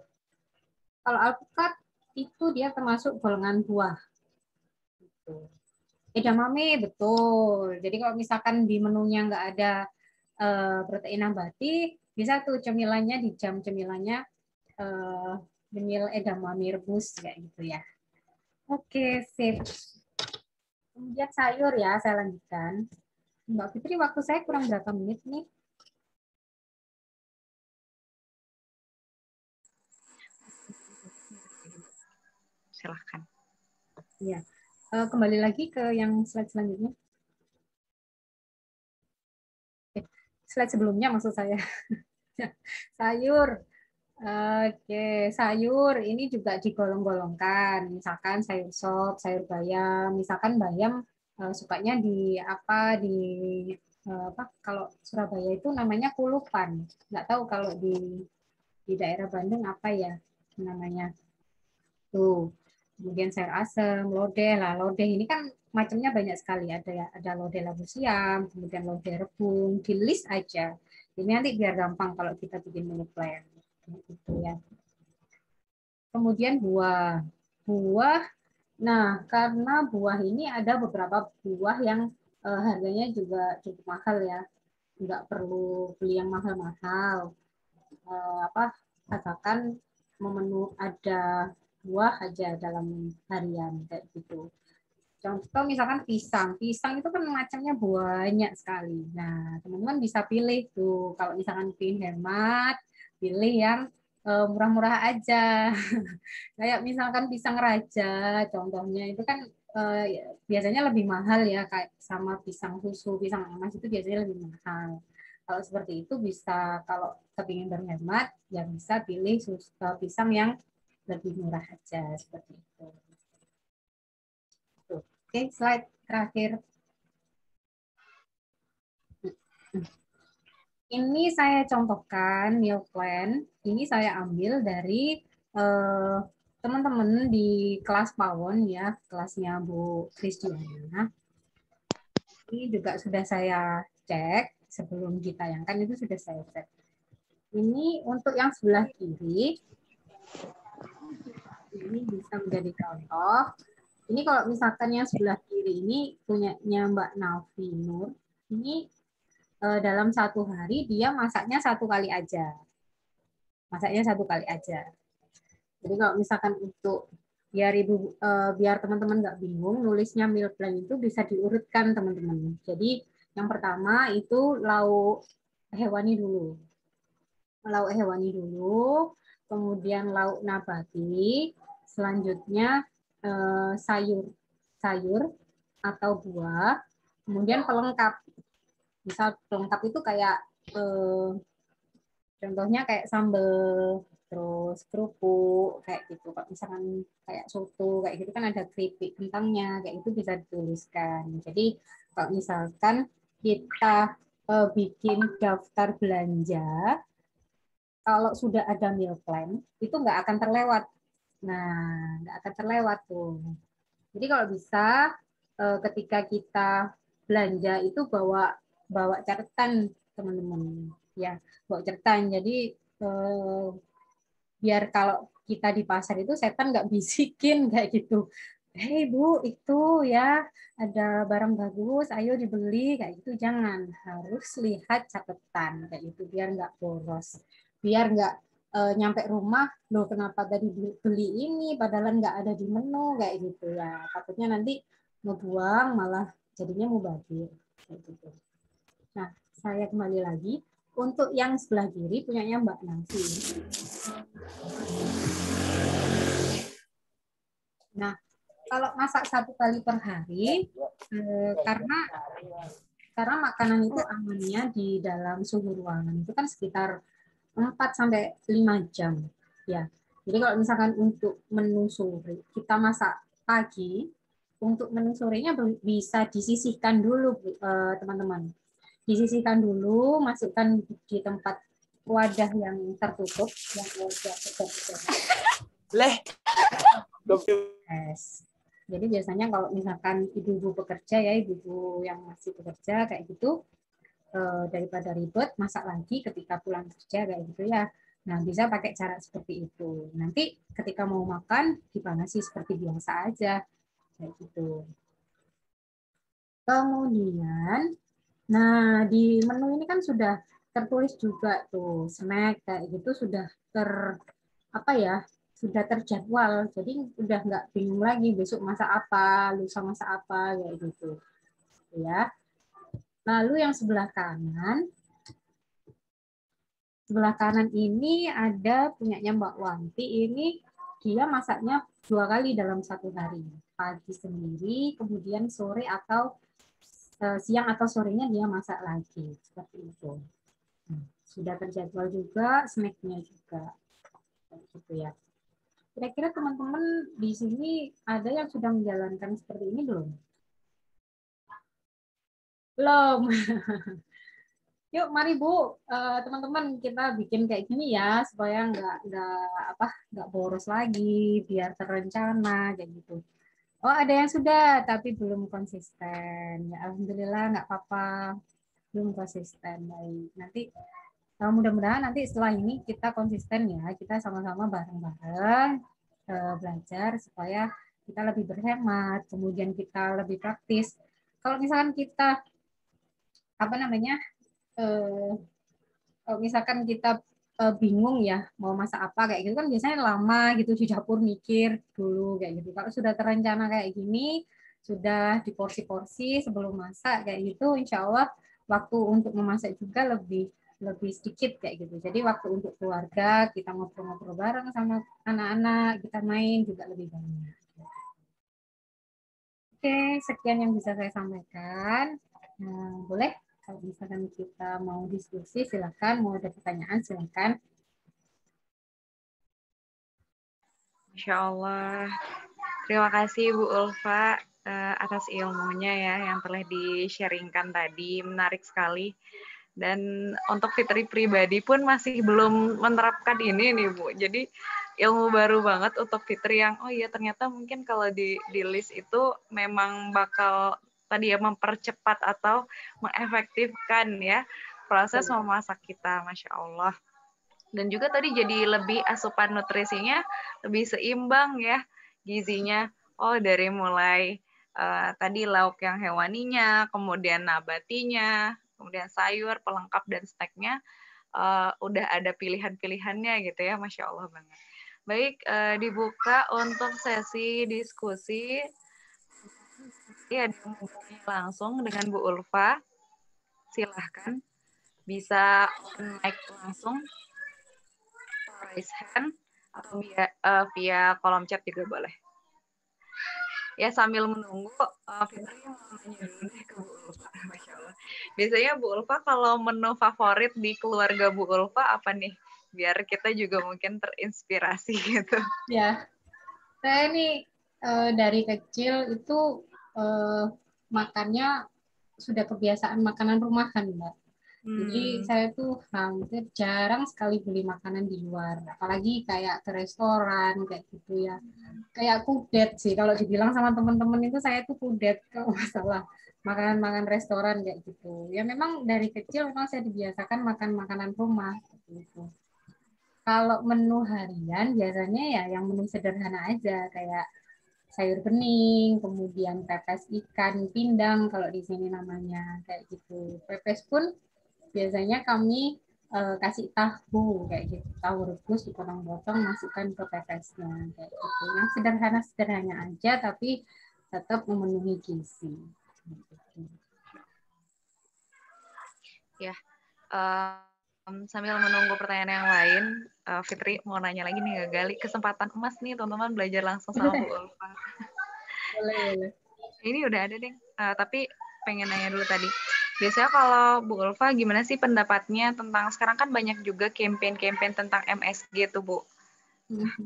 Kalau alpukat itu dia termasuk golongan buah. Edamame betul. Jadi kalau misalkan di menunya nggak ada protein nabati, bisa tuh cemilannya di jam cemilannya cemil edamame rebus kayak gitu ya. Oke, sip. Kemudian sayur ya, saya lanjutkan. Mbak Fitri, waktu saya kurang berapa menit nih? silahkan. Ya, kembali lagi ke yang slide selanjutnya. Slide sebelumnya maksud saya. Sayur. Oke, sayur ini juga digolong-golongkan. Misalkan sayur sop, sayur bayam. Misalkan bayam sukanya di apa apa kalau Surabaya itu namanya kulupan. Nggak tahu kalau di daerah Bandung apa ya namanya. Tuh. Kemudian sayur asem, lodeh lah. Lodeh ini kan macamnya banyak sekali. Ada lodeh labu siam, kemudian lodeh rebung. Di list aja. Ini nanti biar gampang kalau kita bikin menu plan. Gitu ya. Kemudian buah. Buah. Nah, karena buah ini ada beberapa buah yang harganya juga cukup mahal ya. Nggak perlu beli yang mahal-mahal. Apa katakan ada buah aja dalam harian kayak gitu. Contoh misalkan pisang. Pisang itu kan macamnya banyak sekali. Nah, teman-teman bisa pilih tuh kalau misalkan pilih hemat, pilih yang murah-murah aja. Kayak misalkan pisang raja contohnya itu kan biasanya lebih mahal ya kayak sama pisang susu, pisang emas itu biasanya lebih mahal. Kalau seperti itu bisa kalau kepingin berhemat ya bisa pilih pisang yang lebih murah aja seperti itu. Oke, slide terakhir. Ini saya contohkan meal plan. Ini saya ambil dari teman-teman di kelas PAWON ya, kelasnya Bu Kristiana. Ini juga sudah saya cek sebelum ditayangkan itu sudah saya cek. Ini untuk yang sebelah kiri, ini bisa menjadi contoh. Ini kalau misalkan yang sebelah kiri ini punyanya Mbak Nafi Nur, ini dalam satu hari dia masaknya satu kali aja. Masaknya satu kali aja. Jadi kalau misalkan untuk biar teman-teman nggak bingung, nulisnya meal plan itu bisa diurutkan teman-teman. Jadi yang pertama itu lauk hewani dulu. Lauk hewani dulu, kemudian lauk nabati, selanjutnya sayur atau buah, kemudian pelengkap. Misal pelengkap itu kayak contohnya kayak sambal, terus kerupuk kayak gitu. Kalau misalkan kayak soto kayak gitu kan ada keripik kentangnya, kayak itu bisa dituliskan. Jadi kalau misalkan kita bikin daftar belanja, kalau sudah ada meal plan itu nggak akan terlewat. Nah, nggak akan terlewat tuh. Jadi kalau bisa ketika kita belanja itu bawa catatan teman-teman ya, bawa catatan. Jadi biar kalau kita di pasar itu setan nggak bisikin kayak gitu. Hei Bu, itu ya ada barang bagus, ayo dibeli kayak gitu. Jangan, harus lihat catatan kayak gitu biar nggak boros, biar nggak nyampe rumah loh kenapa tadi beli ini padahal nggak ada di menu kayak gitu ya. Takutnya nanti ngebuang malah jadinya mubazir kayak gitu. Nah, saya kembali lagi untuk yang sebelah kiri punyanya Mbak Nancy. Nah, kalau masak satu kali per hari, karena makanan itu amannya di dalam suhu ruangan itu kan sekitar 4 sampai 5 jam. Ya. Jadi kalau misalkan untuk menu sore kita masak pagi, untuk menu sorenya bisa disisihkan dulu teman-teman. Disisihkan dulu, masukkan di tempat wadah yang tertutup, yang yes. Jadi biasanya kalau misalkan ibu-ibu pekerja ya, ibu-ibu yang masih bekerja kayak gitu, daripada ribet masak lagi ketika pulang kerja kayak gitu ya. Nah, bisa pakai cara seperti itu. Nanti ketika mau makan dipanasi seperti biasa aja kayak gitu. Kemudian, nah di menu ini kan sudah tertulis juga tuh snack kayak gitu sudah sudah terjadwal, jadi udah nggak bingung lagi besok masak apa, lusa masak apa, kayak gitu. Ya. Lalu yang sebelah kanan ini ada punyanya Mbak Wanti, ini dia masaknya 2 kali dalam 1 hari. Pagi sendiri, kemudian sore atau siang atau sorenya dia masak lagi. Seperti itu. Sudah terjadwal juga, snacknya juga. Gitu ya. Kira-kira teman-teman di sini ada yang sudah menjalankan seperti ini belum? Belum. Yuk, mari Bu, teman-teman kita bikin kayak gini ya supaya nggak boros lagi, biar terencana kayak gitu. Oh, ada yang sudah tapi belum konsisten. Ya, alhamdulillah nggak apa-apa, belum konsisten. Baik. Nanti mudah-mudahan nanti setelah ini kita konsisten ya, kita sama-sama bareng-bareng belajar supaya kita lebih berhemat, kemudian kita lebih praktis. Kalau misalkan kita apa namanya? Kalau misalkan kita bingung ya mau masak apa kayak gitu kan biasanya lama gitu di dapur mikir dulu kayak gitu. Kalau sudah terencana kayak gini, sudah di porsi-porsi sebelum masak kayak gitu, insya Allah waktu untuk memasak juga lebih lebih sedikit kayak gitu. Jadi waktu untuk keluarga kita ngobrol-ngobrol bareng sama anak-anak, kita main juga lebih banyak. Oke, sekian yang bisa saya sampaikan. Nah, boleh kalau misalkan kita mau diskusi, silakan. Mau ada pertanyaan, silakan. Masya Allah. Terima kasih Bu Ulfa atas ilmunya ya yang telah di-sharingkan tadi. Menarik sekali. Dan untuk Fitri pribadi pun masih belum menerapkan ini nih Bu. Jadi ilmu baru banget untuk Fitri yang oh iya ternyata mungkin kalau di list itu memang bakal tadi ya mempercepat atau mengefektifkan ya proses memasak kita, Masya Allah. Dan juga tadi jadi lebih asupan nutrisinya lebih seimbang ya gizinya. Oh dari mulai tadi lauk yang hewaninya, kemudian nabatinya, kemudian sayur, pelengkap dan snacknya udah ada pilihan-pilihannya gitu ya, Masya Allah banget. Baik, dibuka untuk sesi diskusi. Ya, langsung dengan Bu Ulfa. Silahkan bisa open mic langsung, raise hand, atau via kolom chat juga boleh. Ya sambil menunggu, Fitri mau nanya dulu deh ke Bu Ulfa. Masya Allah. Biasanya Bu Ulfa kalau menu favorit di keluarga Bu Ulfa apa nih? Biar kita juga mungkin terinspirasi gitu. Ya, saya ini dari kecil itu makannya sudah kebiasaan makanan rumahan, Mbak. Jadi saya tuh hampir jarang sekali beli makanan di luar, apalagi kayak ke restoran kayak gitu ya. Kayak kudet sih kalau dibilang sama teman-teman itu saya tuh kudet kalau masalah makanan-makanan restoran kayak gitu. Ya memang dari kecil memang saya dibiasakan makan makanan rumah gitu. Kalau menu harian biasanya ya yang menu sederhana aja kayak sayur bening, kemudian pepes ikan pindang kalau di sini namanya kayak gitu. Pepes pun biasanya kami kasih tahu kayak gitu, tahu rebus dipotong-potong masukkan ke pepesnya kayak gitu. Yang sederhana-sederhana aja tapi tetap memenuhi gizi. Ya, sambil menunggu pertanyaan yang lain, Fitri mau nanya lagi nih, gali kesempatan emas nih teman-teman belajar langsung sama Bu Ulfa. Boleh. Ini udah ada deh, tapi pengen nanya dulu tadi. Biasanya kalau Bu Ulfa gimana sih pendapatnya tentang, sekarang kan banyak juga campaign-campaign tentang MSG tuh Bu.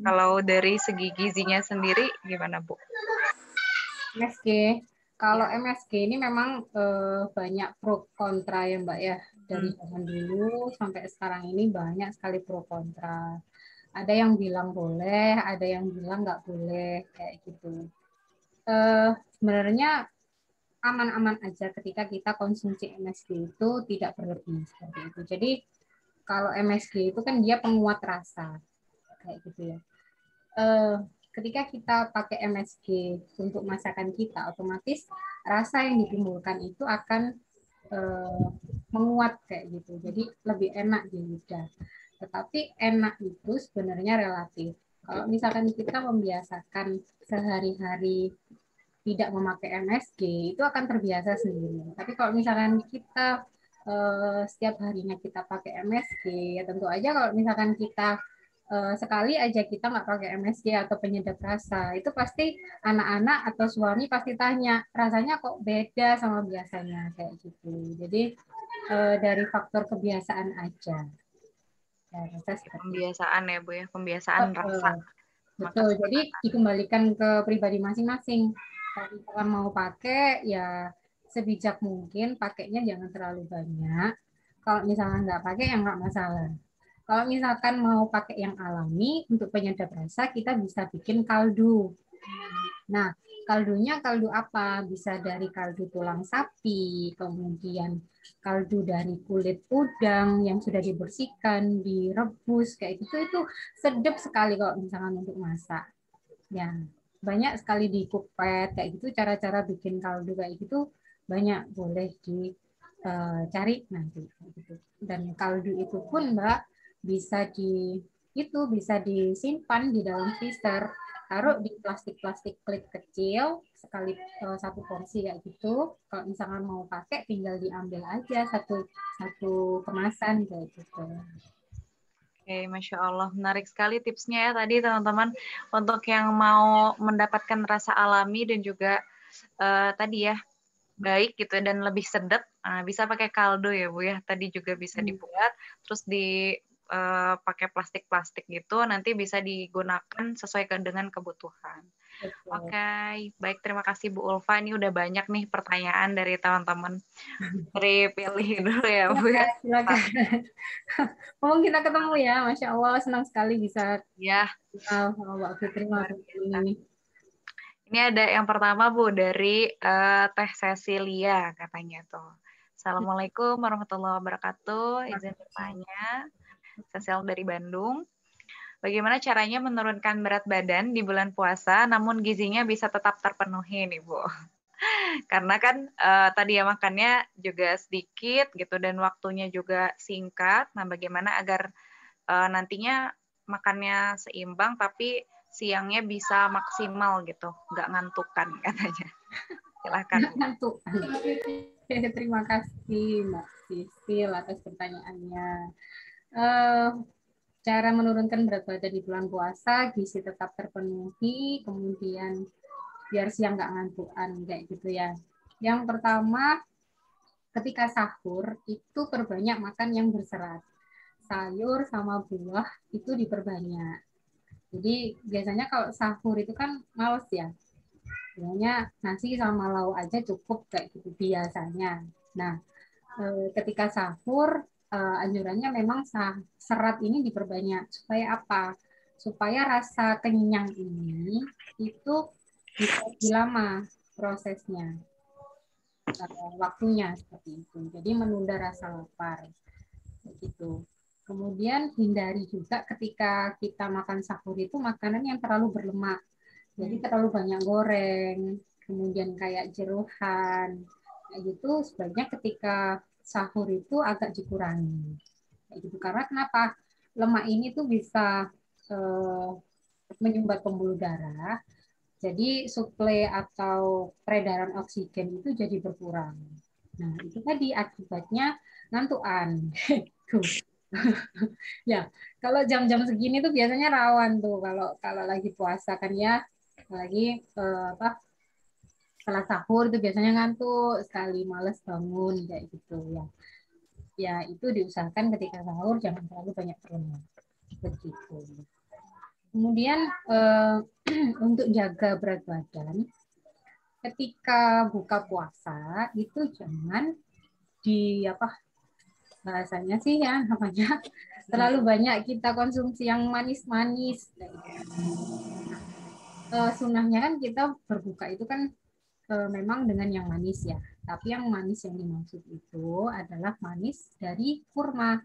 Kalau dari segi gizinya sendiri gimana Bu? MSG. Kalau MSG ini memang banyak pro kontra ya Mbak ya. Dari zaman dulu sampai sekarang ini banyak sekali pro kontra. Ada yang bilang boleh, ada yang bilang nggak boleh kayak gitu. Sebenarnya aman-aman aja ketika kita konsumsi MSG itu tidak berlebih seperti itu. Jadi kalau MSG itu kan dia penguat rasa kayak gitu ya. Ketika kita pakai MSG untuk masakan kita, otomatis rasa yang ditimbulkan itu akan menguat kayak gitu. Jadi lebih enak di lidah. Tetapi enak itu sebenarnya relatif. Kalau misalkan kita membiasakan sehari-hari tidak memakai MSG, itu akan terbiasa sendiri. Tapi kalau misalkan kita setiap harinya kita pakai MSG, ya tentu aja kalau misalkan kita sekali aja kita nggak pakai MSG atau penyedap rasa, itu pasti anak-anak atau suami pasti tanya, rasanya kok beda sama biasanya kayak gitu. Jadi dari faktor kebiasaan aja. Ya, rasa seperti itu. Pembiasaan ya Bu ya, pembiasaan rasa. Betul, jadi dikembalikan ke pribadi masing-masing. Kalau misalkan mau pakai, ya sebijak mungkin pakainya jangan terlalu banyak. Kalau misalkan nggak pakai, ya nggak masalah. Kalau misalkan mau pakai yang alami, untuk penyedap rasa, kita bisa bikin kaldu. Nah, kaldunya kaldu apa? Bisa dari kaldu tulang sapi, kemudian kaldu dari kulit udang yang sudah dibersihkan, direbus, kayak gitu. Itu sedap sekali kalau misalkan untuk masak. Ya, banyak sekali di Cookpad kayak gitu, cara-cara bikin kaldu kayak gitu banyak, boleh dicari nanti gitu. Dan kaldu itu pun Mbak bisa bisa disimpan di dalam freezer, taruh di plastik klip kecil sekali satu porsi kayak gitu. Kalau misalkan mau pakai tinggal diambil aja satu kemasan kayak gitu. Oke, Masya Allah. Menarik sekali tipsnya ya tadi teman-teman. Untuk yang mau mendapatkan rasa alami dan juga tadi ya, baik gitu dan lebih sedap, bisa pakai kaldu ya Bu ya. Tadi juga bisa dibuat, terus pakai plastik-plastik gitu, nanti bisa digunakan sesuai dengan kebutuhan. Oke, baik, terima kasih Bu Ulfa. Ini udah banyak nih pertanyaan dari teman-teman. Dari pilih dulu ya Bu ya. Silakan. Mau kita ketemu ya, Masya Allah, senang sekali bisa Ya. kenal sama Mbak Fitri ini. Ini ada yang pertama Bu dari Teh Cecilia katanya tuh. Assalamualaikum warahmatullahi wabarakatuh. Izin bertanya, Cecil dari Bandung. Bagaimana caranya menurunkan berat badan di bulan puasa, namun gizinya bisa tetap terpenuhi nih Bu? Karena kan tadi ya makannya juga sedikit gitu dan waktunya juga singkat. Nah, bagaimana agar nantinya makannya seimbang tapi siangnya bisa maksimal gitu, nggak ngantukan katanya. Silahkan. Ngantuk. Terima kasih Mbak Sisil atas pertanyaannya. Cara menurunkan berat badan di bulan puasa, gizi tetap terpenuhi, kemudian biar siang nggak ngantukan kayak gitu ya. Yang pertama, ketika sahur itu perbanyak makan yang berserat. Sayur sama buah itu diperbanyak. Jadi biasanya kalau sahur itu kan males ya. Biasanya nasi sama lauk aja cukup kayak gitu biasanya. Nah, ketika sahur anjurannya memang serat ini diperbanyak supaya apa? Supaya rasa kenyang ini itu bisa lebih lama prosesnya, waktunya seperti itu. Jadi menunda rasa lapar begitu. Kemudian hindari juga ketika kita makan sahur itu makanan yang terlalu berlemak. Jadi terlalu banyak goreng, kemudian kayak jeruan, kayak gitu sebaiknya ketika sahur itu agak dikurangi. Kayak gitu. Karena kenapa? Lemak ini tuh bisa menyumbat pembuluh darah, jadi suplai atau peredaran oksigen itu jadi berkurang. Nah, itu tadi akibatnya ngantukan. Ya, kalau jam-jam segini tuh biasanya rawan tuh kalau lagi puasa kan ya, lagi setelah sahur itu biasanya ngantuk sekali, males bangun kayak gitu ya. Ya itu diusahakan ketika sahur jangan terlalu banyak berenang begitu. Kemudian untuk jaga berat badan, ketika buka puasa itu jangan bahasanya sih ya namanya terlalu banyak kita konsumsi yang manis-manis. Sunahnya kan kita berbuka itu kan memang dengan yang manis ya. Tapi yang manis yang dimaksud itu adalah manis dari kurma.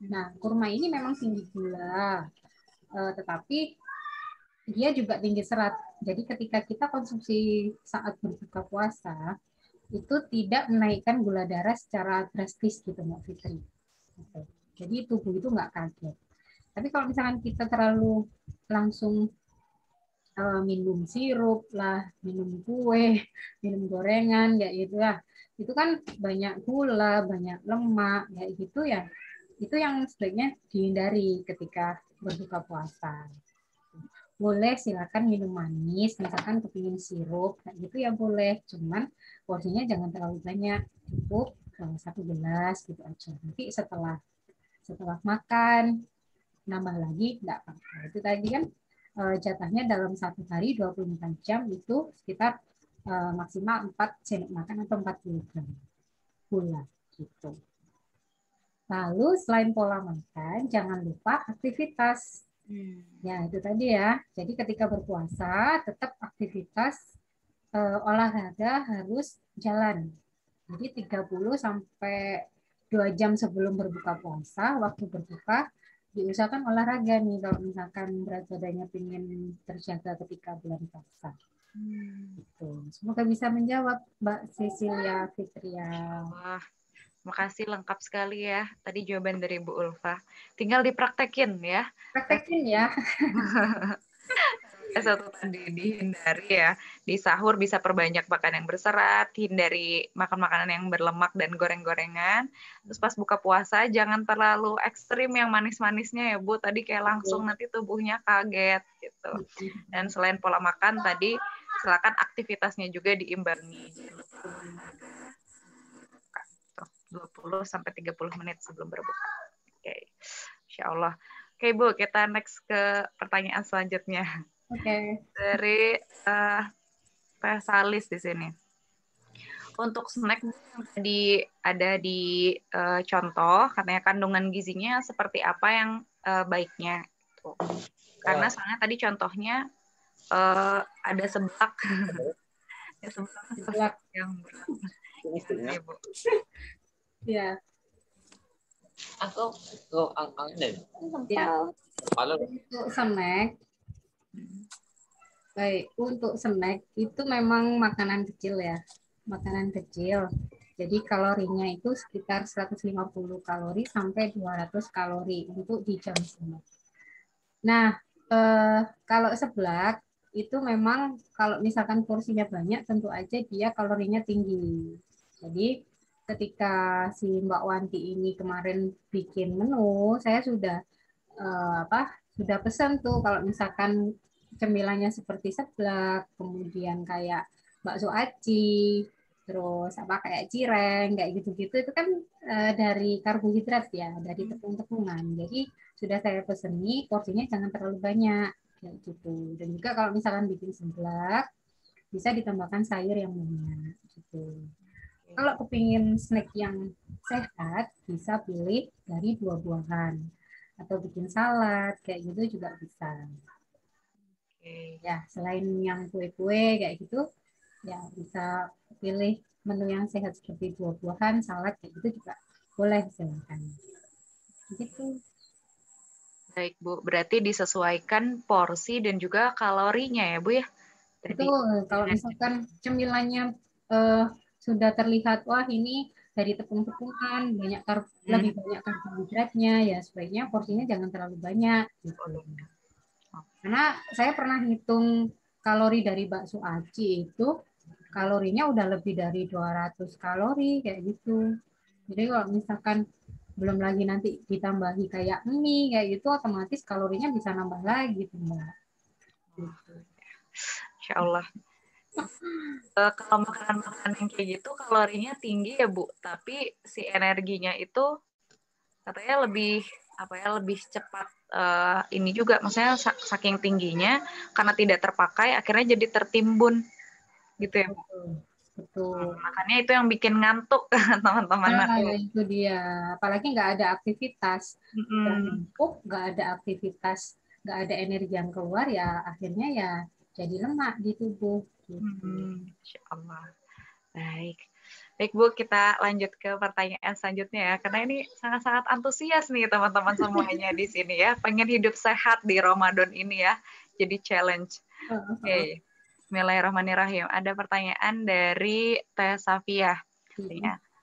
Nah, kurma ini memang tinggi gula, tetapi dia juga tinggi serat. Jadi ketika kita konsumsi saat berbuka puasa, itu tidak menaikkan gula darah secara drastis gitu Mbak Fitri. Jadi tubuh itu nggak kaget. Tapi kalau misalkan kita terlalu langsung minum sirup lah, minum kue, minum gorengan, kayak gitu lah. Itu kan banyak gula, banyak lemak, kayak gitu ya. Itu yang sebaiknya dihindari ketika berbuka puasa. Boleh silakan minum manis, misalkan kepingin sirup, kayak gitu ya boleh. Cuman porsinya jangan terlalu banyak, cukup 1 gelas gitu aja. Nanti setelah makan nambah lagi enggak apa-apa. Itu tadi kan jatahnya dalam 1 hari 24 jam itu sekitar maksimal 4 sendok makan atau 40 gram gula gitu. Lalu selain pola makan, jangan lupa aktivitas. Ya, itu tadi ya. Jadi ketika berpuasa, tetap aktivitas olahraga harus jalan. Jadi 30 sampai 2 jam sebelum berbuka puasa, waktu berbuka, diusahakan olahraga nih kalau misalkan berat badannya ingin terjaga ketika bulan puasa. Gitu. Semoga bisa menjawab Mbak Cecilia Fitria. Wah, makasih lengkap sekali ya. Tadi jawaban dari Bu Ulfa. Tinggal dipraktekin ya. Praktekin ya. Satu tadi dihindari ya. Di sahur bisa perbanyak makan yang berserat, hindari makan makanan yang berlemak dan goreng-gorengan. Terus pas buka puasa jangan terlalu ekstrim yang manis-manisnya ya Bu. Tadi kayak langsung nanti tubuhnya kaget gitu. Dan selain pola makan tadi silakan aktivitasnya juga diimbangi. 20 sampai 30 menit sebelum berbuka. Oke. Insya Allah. Oke Bu, kita next ke pertanyaan selanjutnya. Oke. Dari Teh Salis di sini. Untuk snack yang tadi ada di contoh, katanya kandungan gizinya seperti apa yang baiknya. Tuh. Karena soalnya tadi contohnya ada seblak. Ya, seblak yang berat. Ya, Bu. Ya. Aku angin Ya. Untuk snack, baik, untuk snack itu memang makanan kecil ya. Makanan kecil. Jadi kalorinya itu sekitar 150 kalori sampai 200 kalori untuk di jam snack. Nah, kalau seblak itu memang kalau misalkan porsinya banyak tentu aja dia kalorinya tinggi. Jadi ketika si Mbak Wanti ini kemarin bikin menu, saya sudah sudah pesan tuh kalau misalkan cemilannya seperti seblak, kemudian kayak bakso aci, terus kayak cireng, kayak gitu-gitu itu kan dari karbohidrat ya, dari tepung-tepungan. Jadi sudah saya peseni porsinya jangan terlalu banyak kayak gitu. Dan juga kalau misalkan bikin seblak bisa ditambahkan sayur yang banyak gitu. Kalau kepingin snack yang sehat, bisa pilih dari buah-buahan atau bikin salad kayak gitu juga bisa. Ya, selain yang kue-kue kayak gitu, ya bisa pilih menu yang sehat seperti buah-buahan, salad kayak gitu juga boleh silakan. Gitu. Baik Bu, berarti disesuaikan porsi dan juga kalorinya ya Bu ya? Betul, kalau misalkan cemilannya sudah terlihat, wah ini dari tepung-tepungan, lebih banyak karbohidratnya, ya sebaiknya porsinya jangan terlalu banyak. Gitu. Karena saya pernah hitung kalori dari bakso aci itu, kalorinya udah lebih dari 200 kalori, kayak gitu. Jadi kalau misalkan belum lagi nanti ditambahi kayak mie, kayak gitu, otomatis kalorinya bisa nambah lagi. Mbak. Gitu. Insya Allah. Kalau makanan-makanan yang kayak gitu kalorinya tinggi ya Bu, tapi si energinya itu katanya lebih cepat ini juga, maksudnya saking tingginya karena tidak terpakai akhirnya jadi tertimbun gitu ya Bu. Betul. Makanya itu yang bikin ngantuk teman-teman. Nah, itu dia. Apalagi nggak ada aktivitas, udah numpuk, nggak ada aktivitas, nggak ada energi yang keluar, ya akhirnya ya jadi lemak di tubuh. Gitu. Insya Allah. Baik Bu, kita lanjut ke pertanyaan selanjutnya ya, karena ini sangat-sangat antusias nih teman-teman semuanya di sini ya, pengen hidup sehat di Ramadan ini ya, jadi challenge. Oke. Bismillahirrahmanirrahim. Ada pertanyaan dari Teh Safia.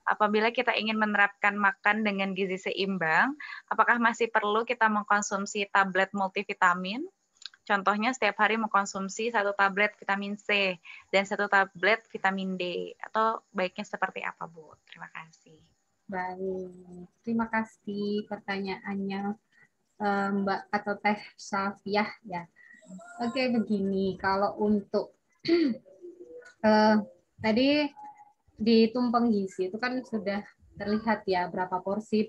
Apabila kita ingin menerapkan makan dengan gizi seimbang, apakah masih perlu kita mengkonsumsi tablet multivitamin? Contohnya setiap hari mengkonsumsi 1 tablet vitamin C dan 1 tablet vitamin D. Atau baiknya seperti apa, Bu? Terima kasih. Baik, terima kasih pertanyaannya Mbak atau Teh Safiah ya. Oke, begini, kalau untuk tadi di tumpeng gizi itu kan sudah terlihat ya berapa porsi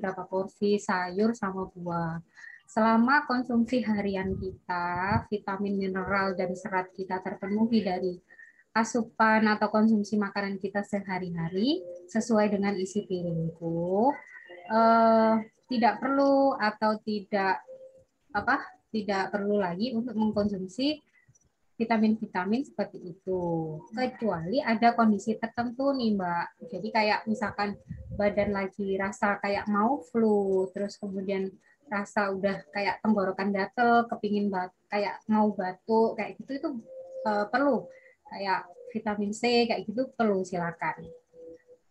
sayur sama buah. Selama konsumsi harian kita, vitamin, mineral, dan serat kita terpenuhi dari asupan atau konsumsi makanan kita sehari-hari sesuai dengan isi piringku, tidak perlu atau tidak perlu lagi untuk mengkonsumsi vitamin-vitamin seperti itu. Kecuali ada kondisi tertentu nih, Mbak. Jadi kayak misalkan badan lagi rasa kayak mau flu, terus kemudian rasa udah kayak tenggorokan gatel, kepingin kayak mau batuk, kayak gitu itu perlu. Kayak vitamin C kayak gitu perlu, silakan.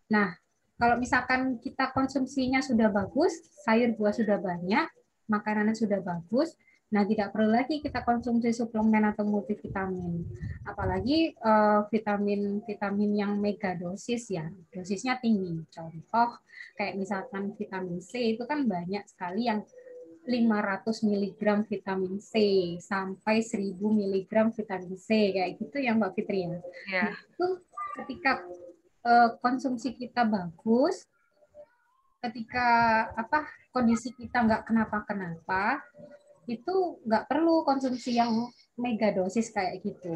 Nah, kalau misalkan kita konsumsinya sudah bagus, sayur buah sudah banyak, makanannya sudah bagus, nah tidak perlu lagi kita konsumsi suplemen atau multivitamin. Apalagi vitamin-vitamin yang mega dosis ya, dosisnya tinggi. Contoh kayak misalkan vitamin C itu kan banyak sekali yang 500 mg vitamin C sampai 1000 mg vitamin C kayak gitu ya Mbak Fitri ya. Ya. Nah, itu ketika konsumsi kita bagus, ketika kondisi kita nggak kenapa-kenapa, itu nggak perlu konsumsi yang mega dosis kayak gitu.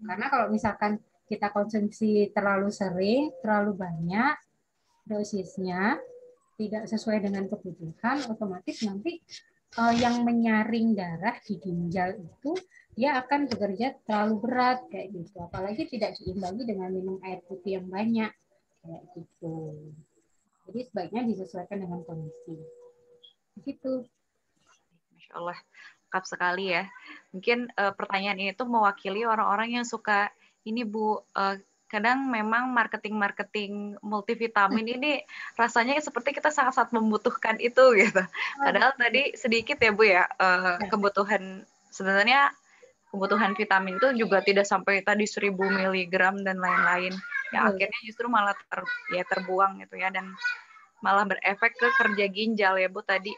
Karena kalau misalkan kita konsumsi terlalu sering, terlalu banyak dosisnya, tidak sesuai dengan kebutuhan, otomatis nanti yang menyaring darah di ginjal itu dia akan bekerja terlalu berat kayak gitu. Apalagi tidak diimbangi dengan minum air putih yang banyak kayak gitu. Jadi sebaiknya disesuaikan dengan kondisi. Begitu. Masya Allah, lengkap sekali ya. Mungkin pertanyaan ini tuh mewakili orang-orang yang suka ini Bu. Kadang memang marketing multivitamin ini rasanya seperti kita sangat-sangat membutuhkan itu gitu. Padahal tadi sedikit ya Bu ya, kebutuhan sebenarnya kebutuhan vitamin itu juga tidak sampai tadi 1000 mg dan lain-lain. Ya akhirnya justru malah terbuang gitu ya, dan malah berefek ke kerja ginjal ya Bu tadi.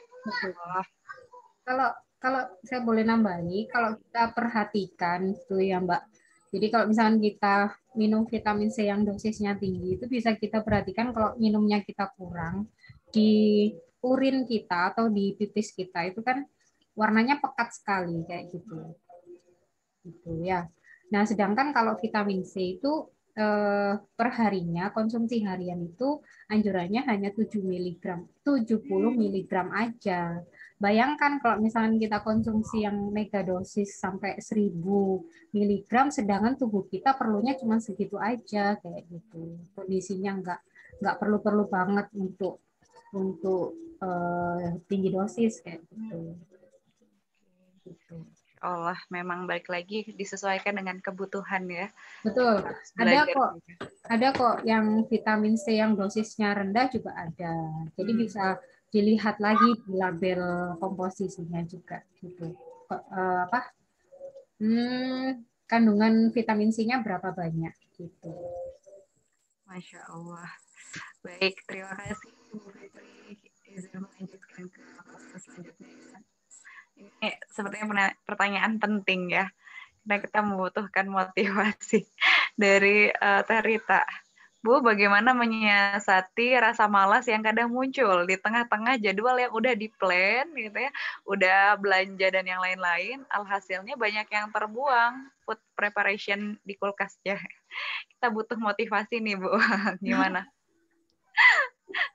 Kalau saya boleh nambahi, kalau kita perhatikan itu ya Mbak. Jadi kalau misalnya kita minum vitamin C yang dosisnya tinggi, itu bisa kita perhatikan kalau minumnya kita kurang, di urin kita atau di pipis kita itu kan warnanya pekat sekali kayak gitu. Gitu ya. Nah, sedangkan kalau vitamin C itu perharinya konsumsi harian itu anjurannya hanya 7 mg, 70 mg aja. Bayangkan kalau misalnya kita konsumsi yang mega dosis sampai 1000 mg, sedangkan tubuh kita perlunya cuma segitu aja kayak gitu. Kondisinya nggak perlu-perlu banget untuk tinggi dosis kayak gitu. Allah, memang balik lagi disesuaikan dengan kebutuhan ya. Betul. Ada kok yang vitamin C yang dosisnya rendah juga ada. Jadi bisa dilihat lagi di label komposisinya juga gitu. Kandungan vitamin C-nya berapa banyak gitu. Masya Allah. Baik, terima kasih Bu Fitri. Izin melanjutkan ke proses selanjutnya. Ini sepertinya pertanyaan penting ya, karena kita membutuhkan motivasi dari Teh Rita. Bu, bagaimana menyiasati rasa malas yang kadang muncul di tengah-tengah jadwal yang udah di-plan gitu ya, udah belanja dan yang lain-lain, alhasilnya banyak yang terbuang food preparation di kulkasnya. Kita butuh motivasi nih Bu, gimana?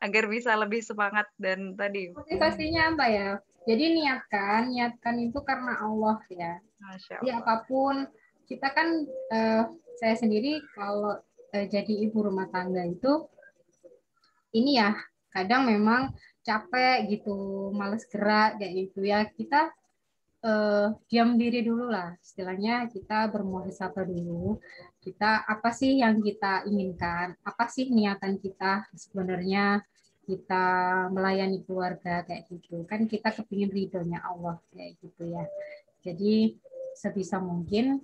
Agar bisa lebih semangat dan tadi. Motivasinya apa ya? Jadi niatkan itu karena Allah ya. Jadi apapun kita kan, saya sendiri kalau jadi ibu rumah tangga itu ini ya kadang memang capek gitu, males gerak kayak gitu ya. Kita diam diri dulu lah, istilahnya kita bermuhasabah dulu. Kita apa sih yang kita inginkan? Apa sih niatan kita sebenarnya? Kita melayani keluarga kayak gitu kan, kita kepingin ridhonya Allah kayak gitu ya. Jadi sebisa mungkin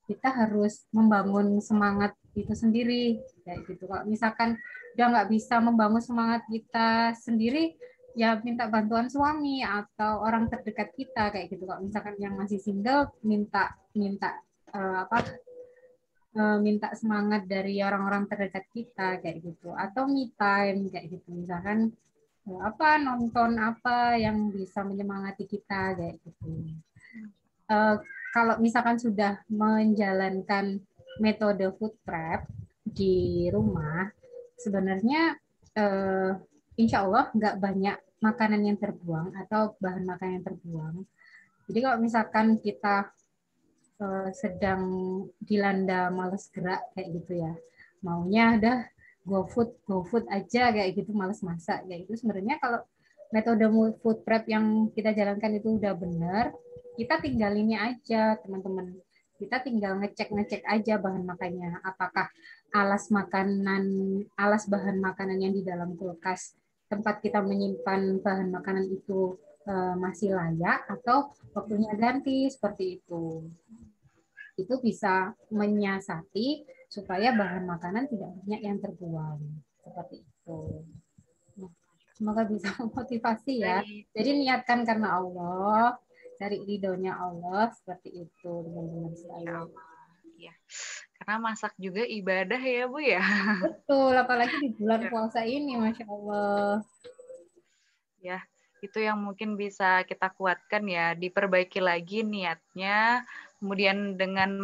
kita harus membangun semangat itu sendiri kayak gitu. Kalau misalkan udah nggak bisa membangun semangat kita sendiri, ya minta bantuan suami atau orang terdekat kita kayak gitu. Kalau misalkan yang masih single, minta minta apa minta semangat dari orang-orang terdekat kita kayak gitu, atau me time kayak gitu, misalkan apa nonton apa yang bisa menyemangati kita kayak gitu. Kalau misalkan sudah menjalankan metode food prep di rumah, sebenarnya insya Allah nggak banyak makanan yang terbuang atau bahan makanan yang terbuang. Jadi kalau misalkan kita sedang dilanda males gerak kayak gitu ya, maunya udah go food aja kayak gitu, males masak kayak gitu. Sebenarnya kalau metode food prep yang kita jalankan itu udah benar, kita tinggal ini aja teman-teman, kita tinggal ngecek aja bahan makannya, apakah alas bahan makanan yang di dalam kulkas tempat kita menyimpan bahan makanan itu masih layak atau waktunya ganti seperti itu bisa menyiasati supaya bahan makanan tidak banyak yang terbuang seperti itu. Nah, semoga bisa memotivasi ya. Jadi niatkan karena Allah, cari ridhonya Allah seperti itu teman-teman sekalian. Ya, karena masak juga ibadah ya Bu ya. Betul, apalagi di bulan puasa ini, Masya Allah. Ya, itu yang mungkin bisa kita kuatkan ya, diperbaiki lagi niatnya, kemudian dengan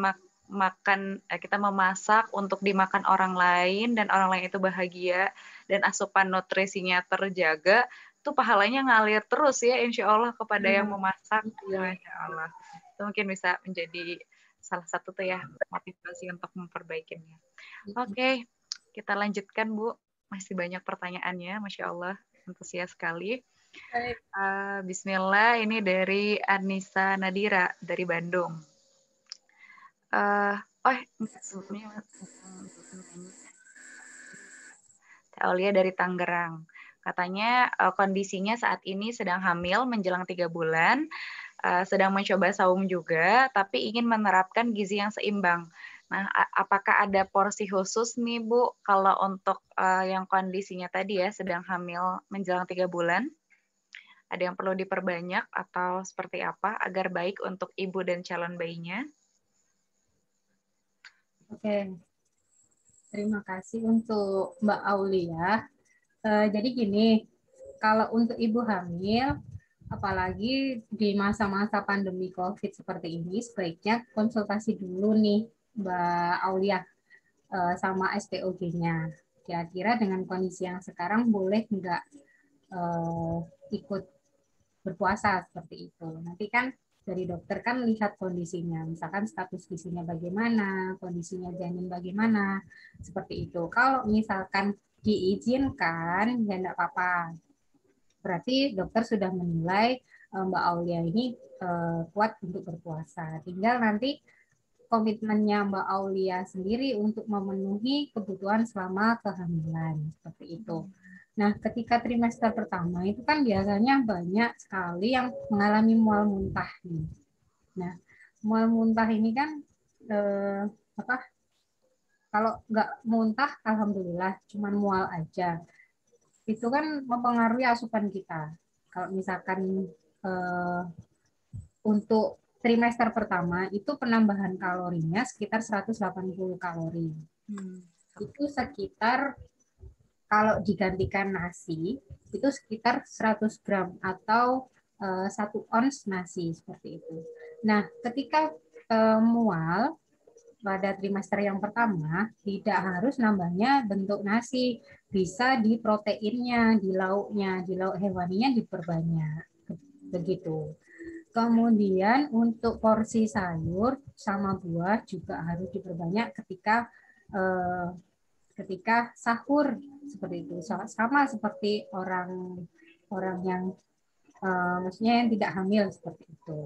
kita memasak untuk dimakan orang lain dan orang lain itu bahagia dan asupan nutrisinya terjaga, itu pahalanya ngalir terus ya insya Allah kepada yang memasak. Masya Allah. Itu mungkin bisa menjadi salah satu tuh ya motivasi untuk memperbaikinya. Oke, kita lanjutkan Bu. Masih banyak pertanyaannya, Masya Allah, antusias sekali. Bismillah, ini dari Anissa Nadira dari Bandung. Sebelumnya Aulia dari Tangerang. Katanya kondisinya saat ini sedang hamil menjelang 3 bulan, sedang mencoba saum juga, tapi ingin menerapkan gizi yang seimbang. Nah, apakah ada porsi khusus nih Bu, kalau untuk yang kondisinya tadi ya, sedang hamil menjelang 3 bulan? Ada yang perlu diperbanyak atau seperti apa agar baik untuk ibu dan calon bayinya? Oke, terima kasih untuk Mbak Aulia. Jadi gini, kalau untuk ibu hamil, apalagi di masa-masa pandemi COVID seperti ini, sebaiknya konsultasi dulu nih Mbak Aulia sama SPOG-nya. Kira-kira dengan kondisi yang sekarang boleh nggak ikut berpuasa seperti itu. Nanti kan dari dokter kan lihat kondisinya, misalkan status gizinya bagaimana, kondisinya janin bagaimana, seperti itu. Kalau misalkan diizinkan, ya enggak apa-apa. Berarti dokter sudah menilai Mbak Aulia ini kuat untuk berpuasa. Tinggal nanti komitmennya Mbak Aulia sendiri untuk memenuhi kebutuhan selama kehamilan, seperti itu. Nah, ketika trimester pertama itu kan biasanya banyak sekali yang mengalami mual muntah. Nah, mual muntah ini kan kalau nggak muntah, alhamdulillah, cuman mual aja. Itu kan mempengaruhi asupan kita. Kalau misalkan untuk trimester pertama itu penambahan kalorinya sekitar 180 kalori. Itu sekitar kalau digantikan nasi itu sekitar 100 gram atau 1 ons nasi seperti itu. Nah, ketika mual pada trimester yang pertama tidak harus nambahnya bentuk nasi, bisa di proteinnya, di lauk hewaninya diperbanyak. Begitu. Kemudian untuk porsi sayur sama buah juga harus diperbanyak ketika sahur seperti itu, sama seperti orang yang maksudnya yang tidak hamil seperti itu.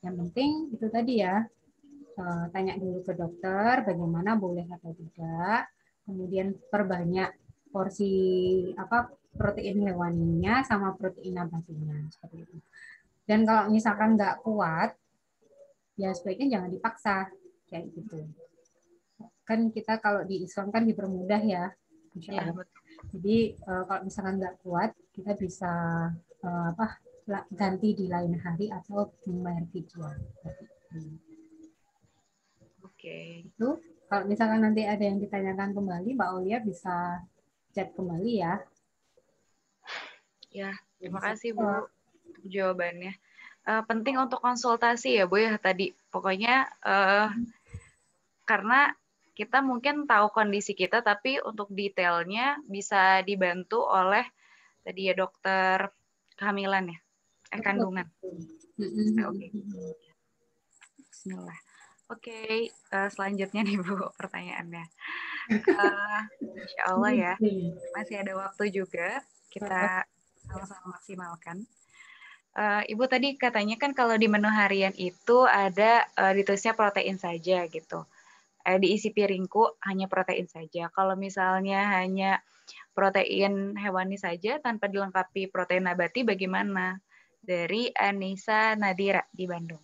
Yang penting itu tadi ya, tanya dulu ke dokter bagaimana boleh atau tidak, kemudian perbanyak porsi protein hewaninya sama protein nabatinya seperti itu. Dan kalau misalkan nggak kuat, ya sebaiknya jangan dipaksa kayak gitu. kan kita kalau di Islam kan dipermudah ya, insya Iya, Allah. betul. Jadi kalau misalkan nggak kuat, kita bisa ganti di lain hari atau membayar fidyah. Oke. Itu kalau misalkan nanti ada yang ditanyakan kembali, Mbak Aulia bisa chat kembali ya. Ya, terima Bisa kasih Bu jawab. untuk jawabannya. Penting untuk konsultasi ya Bu ya tadi. Pokoknya karena kita mungkin tahu kondisi kita, tapi untuk detailnya bisa dibantu oleh tadi ya dokter kehamilan ya, kandungan. Oke. Bismillah. Oke, selanjutnya nih Bu pertanyaannya. Insya Allah ya, masih ada waktu juga, kita sama-sama maksimalkan. Ibu tadi katanya kan kalau di menu harian itu ada ditulisnya protein saja gitu. Di isi piringku hanya protein saja. Kalau misalnya hanya protein hewani saja tanpa dilengkapi protein nabati bagaimana? Dari Anissa Nadira di Bandung.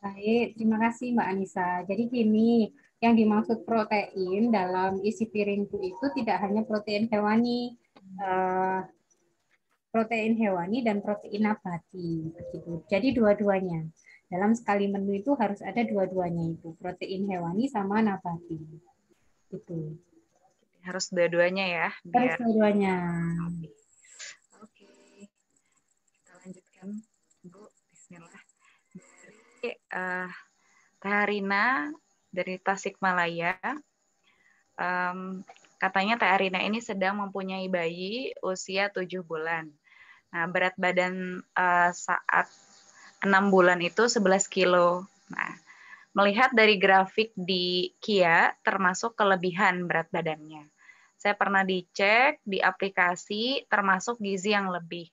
Baik, terima kasih Mbak Anissa. Jadi gini, yang dimaksud protein dalam isi piringku itu tidak hanya protein hewani, protein hewani dan protein nabati, begitu. Jadi dua-duanya. Dalam sekali menu itu harus ada dua-duanya itu, protein hewani sama nabati. Itu. Harus dua-duanya ya, Harus biar dua-duanya. Oke. Kita lanjutkan, Bu. Bismillah. Dari Teh Arina dari Tasikmalaya. Katanya Teh Arina ini sedang mempunyai bayi usia 7 bulan. Nah, berat badan saat 6 bulan itu 11 kilo. Nah, melihat dari grafik di Kia, termasuk kelebihan berat badannya. Saya pernah dicek di aplikasi, termasuk gizi yang lebih.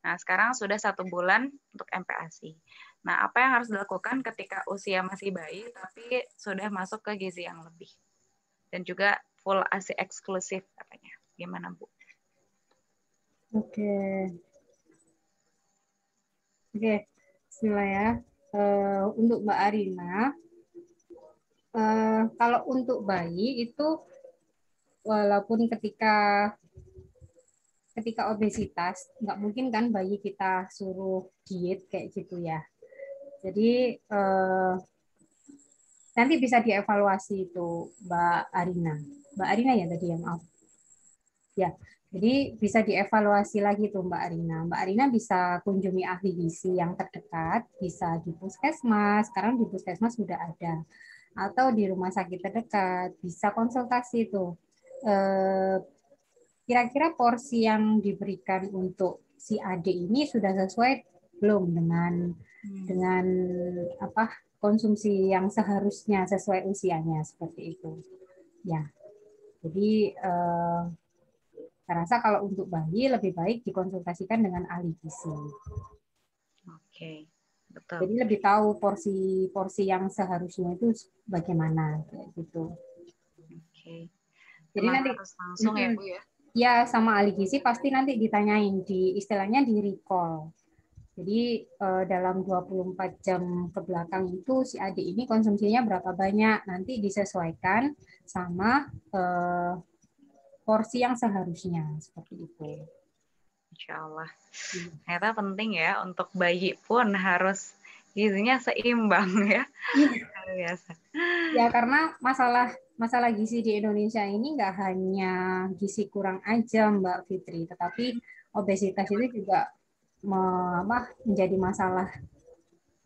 Nah, sekarang sudah 1 bulan untuk MPASI. Nah, apa yang harus dilakukan ketika usia masih bayi, tapi sudah masuk ke gizi yang lebih? Dan juga full ASI eksklusif katanya. Gimana, Bu? Oke. Oke, bismillah ya. Untuk Mbak Arina, kalau untuk bayi itu walaupun ketika obesitas, nggak mungkin kan bayi kita suruh diet kayak gitu ya. Jadi nanti bisa dievaluasi itu Mbak Arina. Mbak Arina ya tadi yang maaf. Ya, jadi bisa dievaluasi lagi tuh Mbak Arina. Mbak Arina bisa kunjungi ahli gizi yang terdekat, bisa di puskesmas. Sekarang di puskesmas sudah ada. Atau di rumah sakit terdekat, bisa konsultasi tuh. Kira-kira porsi yang diberikan untuk si adik ini sudah sesuai belum dengan apa konsumsi yang seharusnya sesuai usianya seperti itu. Ya, jadi saya rasa kalau untuk bayi lebih baik dikonsultasikan dengan ahli gizi. Oke, betul. Jadi lebih tahu porsi yang seharusnya itu bagaimana kayak gitu. Oke. Jadi Memang nanti harus langsung ya, Bu ya? Ya, sama ahli gizi pasti nanti ditanyain istilahnya di recall. Jadi dalam 24 jam ke belakang itu si adik ini konsumsinya berapa banyak, nanti disesuaikan sama porsi yang seharusnya seperti itu. Insya Allah. Ternyata penting ya untuk bayi pun harus gizinya seimbang ya. Luar biasa. Ya karena masalah gizi di Indonesia ini nggak hanya gizi kurang aja Mbak Fitri, tetapi obesitas itu juga menjadi masalah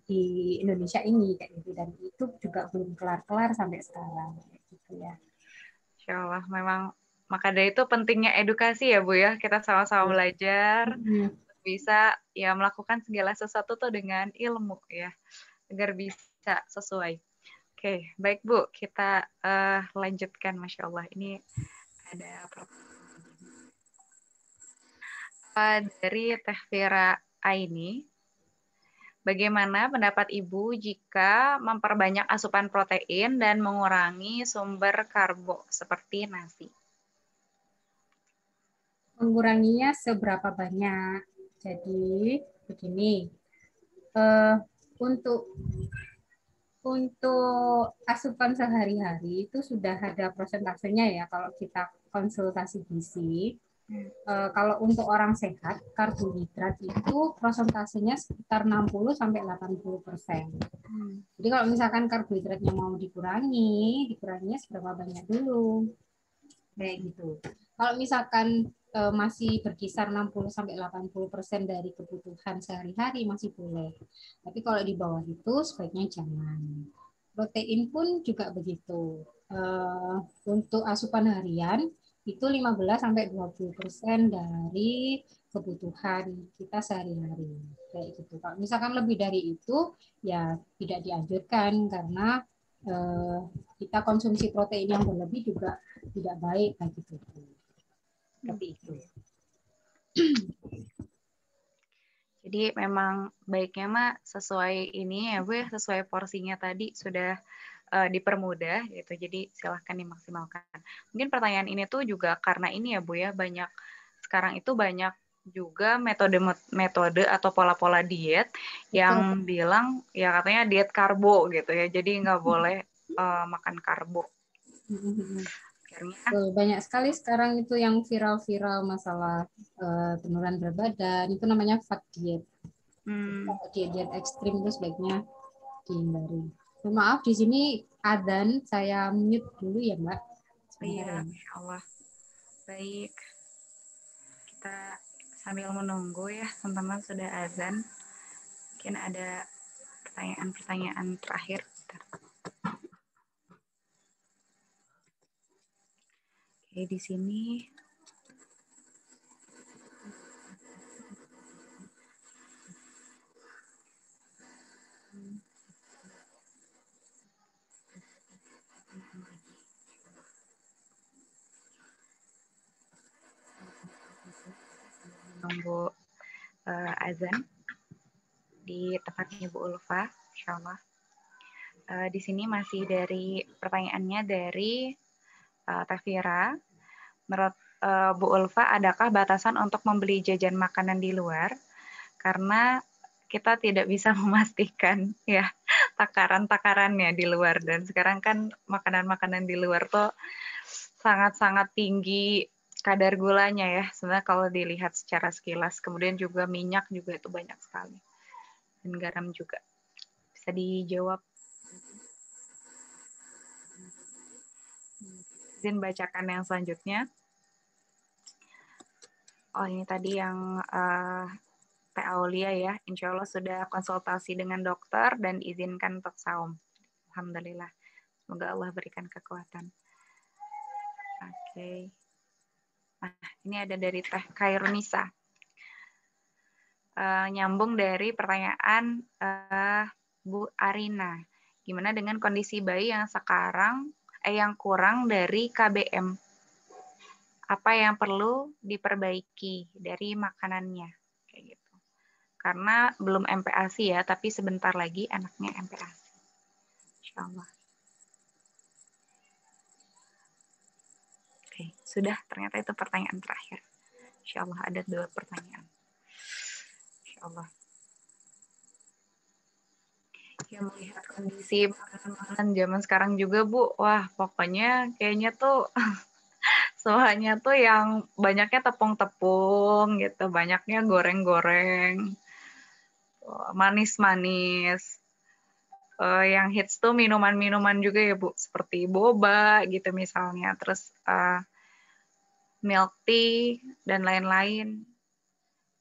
di Indonesia ini kayak gitu, dan itu juga belum kelar-kelar sampai sekarang kayak gitu ya. Insya Allah, memang maka dari itu pentingnya edukasi ya Bu ya, kita sama-sama belajar bisa ya melakukan segala sesuatu tuh dengan ilmu ya, agar bisa sesuai. Oke, baik Bu, kita lanjutkan. Masya Allah, ini ada dari Teh Vira Aini. Bagaimana pendapat Ibu jika memperbanyak asupan protein dan mengurangi sumber karbo seperti nasi? Menguranginya seberapa banyak? Jadi begini, untuk untuk asupan sehari-hari itu sudah ada prosentasenya ya kalau kita konsultasi gizi. Kalau untuk orang sehat, karbohidrat itu prosentasenya sekitar 60 sampai 80%. Jadi kalau misalkan karbohidratnya mau dikuranginya seberapa banyak dulu. Kayak gitu. Kalau misalkan masih berkisar 60 sampai 80% dari kebutuhan sehari-hari masih boleh. Tapi kalau di bawah itu sebaiknya jangan. Protein pun juga begitu. Untuk asupan harian itu 15 sampai 20% dari kebutuhan kita sehari-hari. Kayak gitu. Kalau misalkan lebih dari itu ya tidak dianjurkan karena kita konsumsi protein yang berlebih juga tidak baik bagi tubuh. Seperti itu. Jadi memang baiknya mah sesuai ini ya Bu ya, sesuai porsinya tadi sudah dipermudah gitu. Jadi silahkan dimaksimalkan. Mungkin pertanyaan ini tuh juga karena ini ya Bu ya, banyak sekarang itu banyak juga metode atau pola-pola diet yang bilang ya katanya diet karbo gitu ya. Jadi nggak boleh makan karbo. Banyak sekali sekarang itu yang viral-viral masalah penurunan berat badan, itu namanya fat diet. Diet ekstrim itu sebaiknya dihindari. Maaf di sini adzan, saya mute dulu ya Mbak. Iya, Insya Allah. Baik, kita sambil menunggu ya teman-teman sudah azan. Mungkin ada pertanyaan-pertanyaan terakhir. Oke, di sini menunggu azan di tempatnya Bu Ulfa, Insya Allah. Di sini masih dari pertanyaannya dari Tafira. Menurut Bu Ulfa, adakah batasan untuk membeli jajan makanan di luar? Karena kita tidak bisa memastikan ya takaran-takarannya di luar, dan sekarang kan makanan-makanan di luar tuh sangat-sangat tinggi kadar gulanya ya, sebenarnya kalau dilihat secara sekilas. Kemudian juga minyak juga itu banyak sekali, dan garam juga. Bisa dijawab? Izin bacakan yang selanjutnya. Oh, ini tadi yang Teh Aulia ya, insya Allah sudah konsultasi dengan dokter dan izinkan untuk saum. Alhamdulillah. Semoga Allah berikan kekuatan. Oke. Nah, ini ada dari Teh Khairunisa. Nyambung dari pertanyaan Bu Arina. Gimana dengan kondisi bayi yang sekarang yang kurang dari KBM? Apa yang perlu diperbaiki dari makanannya? Kayak gitu. Karena belum MPASI ya, tapi sebentar lagi anaknya MPASI. Insya Allah. Oke, sudah ternyata itu pertanyaan terakhir. Insya Allah ada 2 pertanyaan. Insya Allah. Ya, melihat kondisi makanan zaman sekarang juga Bu, wah pokoknya kayaknya tuh semuanya tuh yang banyaknya tepung-tepung gitu, banyaknya goreng-goreng, manis-manis. Yang hits tuh minuman-minuman juga ya Bu, seperti boba gitu misalnya, terus milk tea dan lain-lain.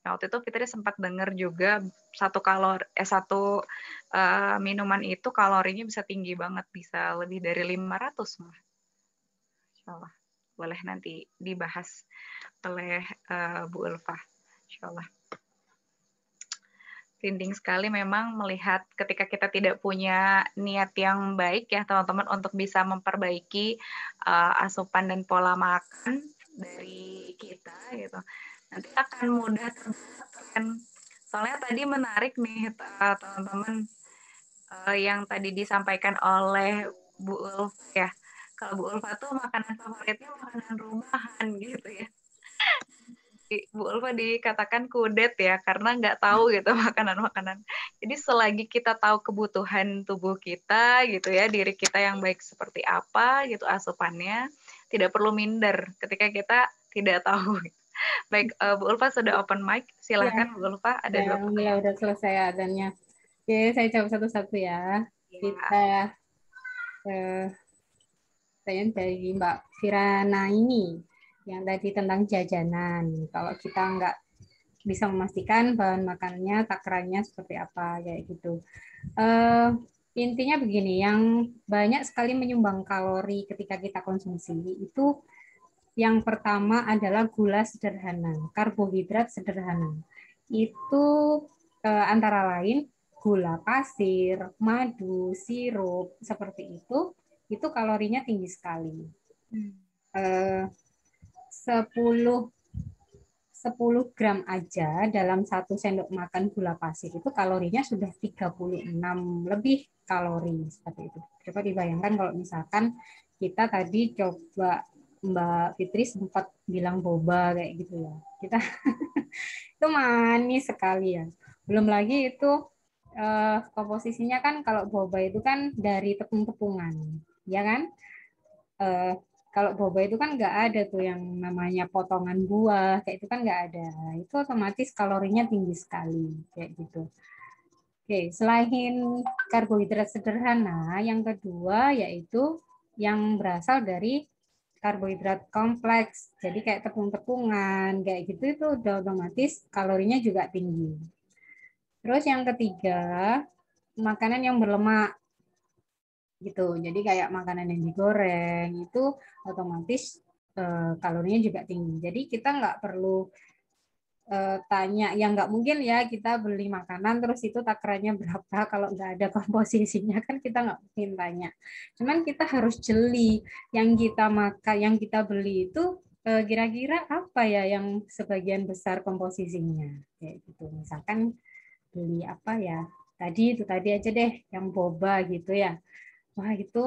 Nah, waktu itu Fitri sempat dengar juga satu minuman itu kalorinya bisa tinggi banget, bisa lebih dari 500 malah. Insyaallah. Boleh nanti dibahas oleh Bu Ulfa. Insyaallah. Rinding sekali memang melihat ketika kita tidak punya niat yang baik ya teman-teman untuk bisa memperbaiki asupan dan pola makan dari kita gitu. Nanti akan mudah terbawa. Soalnya tadi menarik nih teman-teman yang tadi disampaikan oleh Bu Ulfa ya. Kalau Bu Ulfa tuh makanan favoritnya makanan rumahan gitu ya. Bu Ulfa dikatakan kudet ya, karena nggak tahu gitu makanan-makanan. Jadi selagi kita tahu kebutuhan tubuh kita gitu ya, diri kita yang baik seperti apa gitu asupannya, tidak perlu minder ketika kita tidak tahu. Baik, Bu Ulfa sudah open mic, Ya, silahkan Bu Ulfa, ada ya, 2 pertanyaan. udah selesai adanya. Oke, saya jawab satu-satu ya. Ya. Kita pertanyaan dari Mbak Firana ini yang tadi tentang jajanan. Kalau kita nggak bisa memastikan bahan makanannya, takarannya seperti apa kayak gitu. Intinya begini, yang banyak sekali menyumbang kalori ketika kita konsumsi itu yang pertama adalah gula sederhana, karbohidrat sederhana. Itu antara lain gula pasir, madu, sirup, seperti itu kalorinya tinggi sekali. 10 gram aja dalam 1 sendok makan gula pasir itu kalorinya sudah 36 lebih kalori seperti itu. Coba dibayangkan kalau misalkan kita tadi coba Mbak Fitri sempat bilang boba kayak gitu ya. Kita itu manis sekali ya. Belum lagi itu komposisinya kan kalau boba itu kan dari tepung-tepungan, ya kan? Kalau boba itu kan nggak ada tuh yang namanya potongan buah, kayak itu kan nggak ada. Itu otomatis kalorinya tinggi sekali, kayak gitu. Oke, selain karbohidrat sederhana, yang kedua yaitu yang berasal dari karbohidrat kompleks. Jadi kayak tepung-tepungan, kayak gitu itu udah otomatis kalorinya juga tinggi. Terus yang ketiga, makanan yang berlemak gitu. Jadi kayak makanan yang digoreng itu otomatis kalorinya juga tinggi. Jadi kita nggak perlu tanya, yang nggak mungkin ya kita beli makanan terus itu takarannya berapa kalau nggak ada komposisinya, kan kita nggak mungkin tanya. Cuman kita harus jeli yang kita makan, yang kita beli itu kira-kira apa ya yang sebagian besar komposisinya kayak gitu. Misalkan beli apa ya, itu tadi aja deh yang boba gitu ya. Wah, itu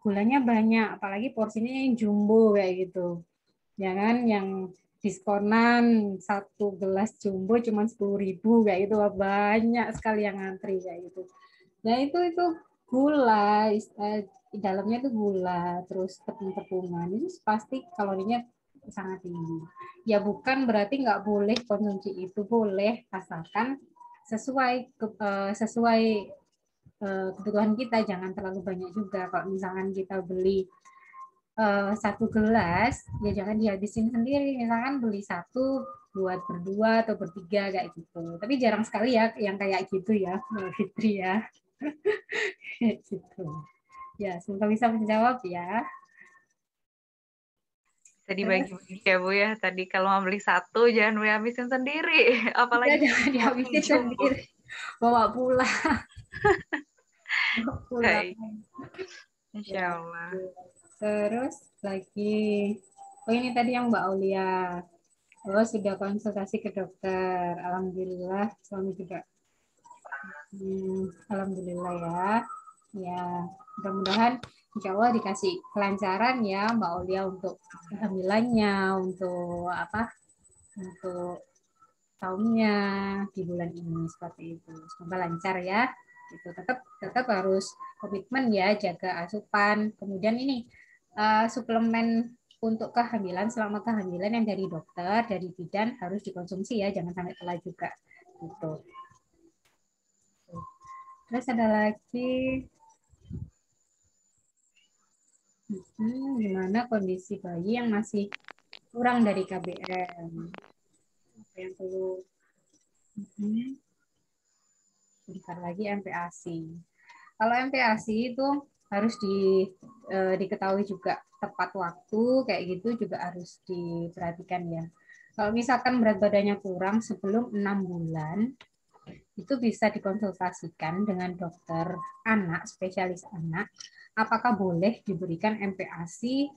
gulanya banyak, apalagi porsinya yang jumbo kayak gitu. Jangan yang diskonan 1 gelas jumbo cuma 10.000 kayak gitu. Wah, banyak sekali yang ngantri kayak gitu. Nah, itu gula, di dalamnya itu gula, terus tepung-tepungan. Itu pasti kalorinya sangat tinggi. Ya bukan berarti nggak boleh konsumsi itu, boleh asalkan sesuai kebutuhan kita, jangan terlalu banyak juga. Kalau misalkan kita beli 1 gelas, ya jangan dihabisin sendiri. Misalkan beli 1 buat berdua atau bertiga kayak gitu. Tapi jarang sekali ya yang kayak gitu ya, Mbak Fitri ya. Gitu. Ya, semoga bisa menjawab ya. Bisa dibagi-bagi ya Bu ya. Tadi kalau mau beli 1 jangan dihabisin sendiri. Apalagi jangan dihabisin sendiri. Bawa pulang. Baik. Insya Ya. Allah. Terus lagi, oh ini tadi yang Mbak Aulia. Oh, sudah konsultasi ke dokter. Alhamdulillah, suami juga. Alhamdulillah ya. Ya, mudah-mudahan insya Allah dikasih kelancaran ya Mbak Aulia untuk kehamilannya, untuk apa? Untuk tahunnya di bulan ini seperti itu. Semoga lancar ya. Itu tetap harus komitmen ya, jaga asupan. Kemudian ini suplemen untuk kehamilan, selama kehamilan yang dari dokter, dari bidan harus dikonsumsi ya, jangan sampai telat juga. Gitu. Terus ada lagi, gimana kondisi bayi yang masih kurang dari KBM? Apa yang perlu? Bentar lagi MPASI. Kalau MPASI itu harus diketahui juga tepat waktu, kayak gitu juga harus diperhatikan ya. Kalau misalkan berat badannya kurang sebelum 6 bulan, itu bisa dikonsultasikan dengan dokter anak, spesialis anak, apakah boleh diberikan MPASI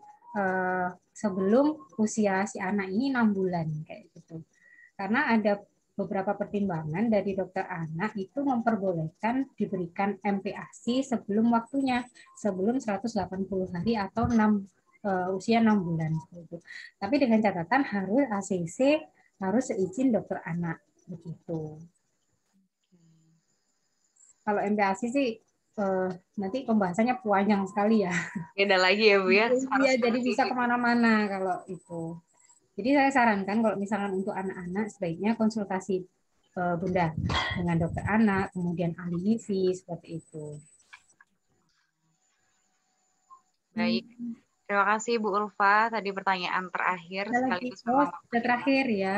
sebelum usia si anak ini 6 bulan, kayak gitu. Karena ada beberapa pertimbangan dari dokter anak itu memperbolehkan diberikan MPASI sebelum waktunya, sebelum 180 hari atau 6 usia 6 bulan seperti itu. Tapi dengan catatan harus ACC, harus seizin dokter anak begitu. Kalau MPASI sih nanti pembahasannya panjang sekali ya. Beda lagi ya Bu ya. Iya, jadi bisa kemana-mana kalau itu. Jadi saya sarankan kalau misalkan untuk anak-anak sebaiknya konsultasi Bunda dengan dokter anak, kemudian ahli gizi seperti itu. Baik. Terima kasih Bu Ulfa. Tadi pertanyaan terakhir sekaligus memang terakhir ya.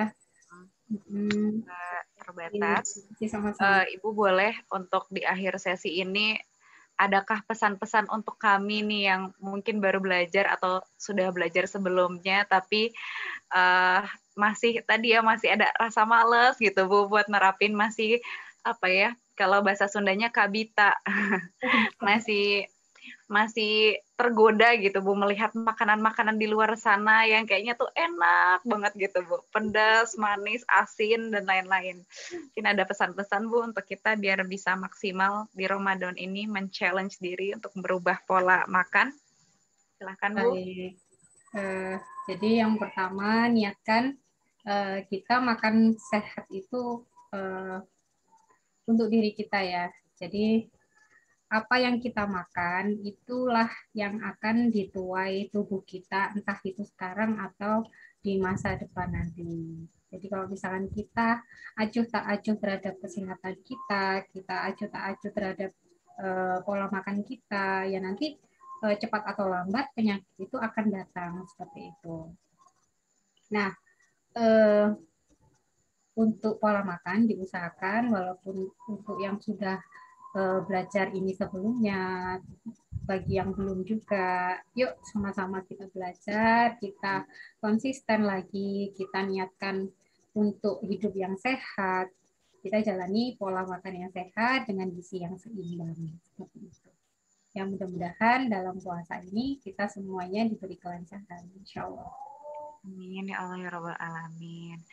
Terbatas. Ibu boleh untuk di akhir sesi ini, adakah pesan-pesan untuk kami nih yang mungkin baru belajar atau sudah belajar sebelumnya tapi masih ada rasa males gitu Bu buat nerapin, masih apa ya, kalau bahasa Sundanya kabita masih tergoda gitu Bu melihat makanan-makanan di luar sana yang kayaknya tuh enak banget gitu Bu, pedas, manis, asin dan lain-lain. Mungkin ada pesan-pesan Bu untuk kita biar bisa maksimal di Ramadan ini men-challenge diri untuk berubah pola makan. Silahkan Bu. Baik. Jadi yang pertama niatkan kita makan sehat itu untuk diri kita ya. Jadi apa yang kita makan itulah yang akan dituai tubuh kita, entah itu sekarang atau di masa depan nanti. Jadi kalau misalkan kita acuh tak acuh terhadap kesehatan kita, kita acuh tak acuh terhadap pola makan kita, ya nanti cepat atau lambat penyakit itu akan datang seperti itu. Nah, untuk pola makan diusahakan walaupun untuk yang sudah belajar ini sebelumnya, bagi yang belum juga, yuk sama-sama kita belajar, kita konsisten lagi, kita niatkan untuk hidup yang sehat, kita jalani pola makan yang sehat dengan gizi yang seimbang. Seperti itu. Yang mudah-mudahan dalam puasa ini kita semuanya diberi kelancaran, insya Allah. Amin ya Allah ya Rabbal Alamin.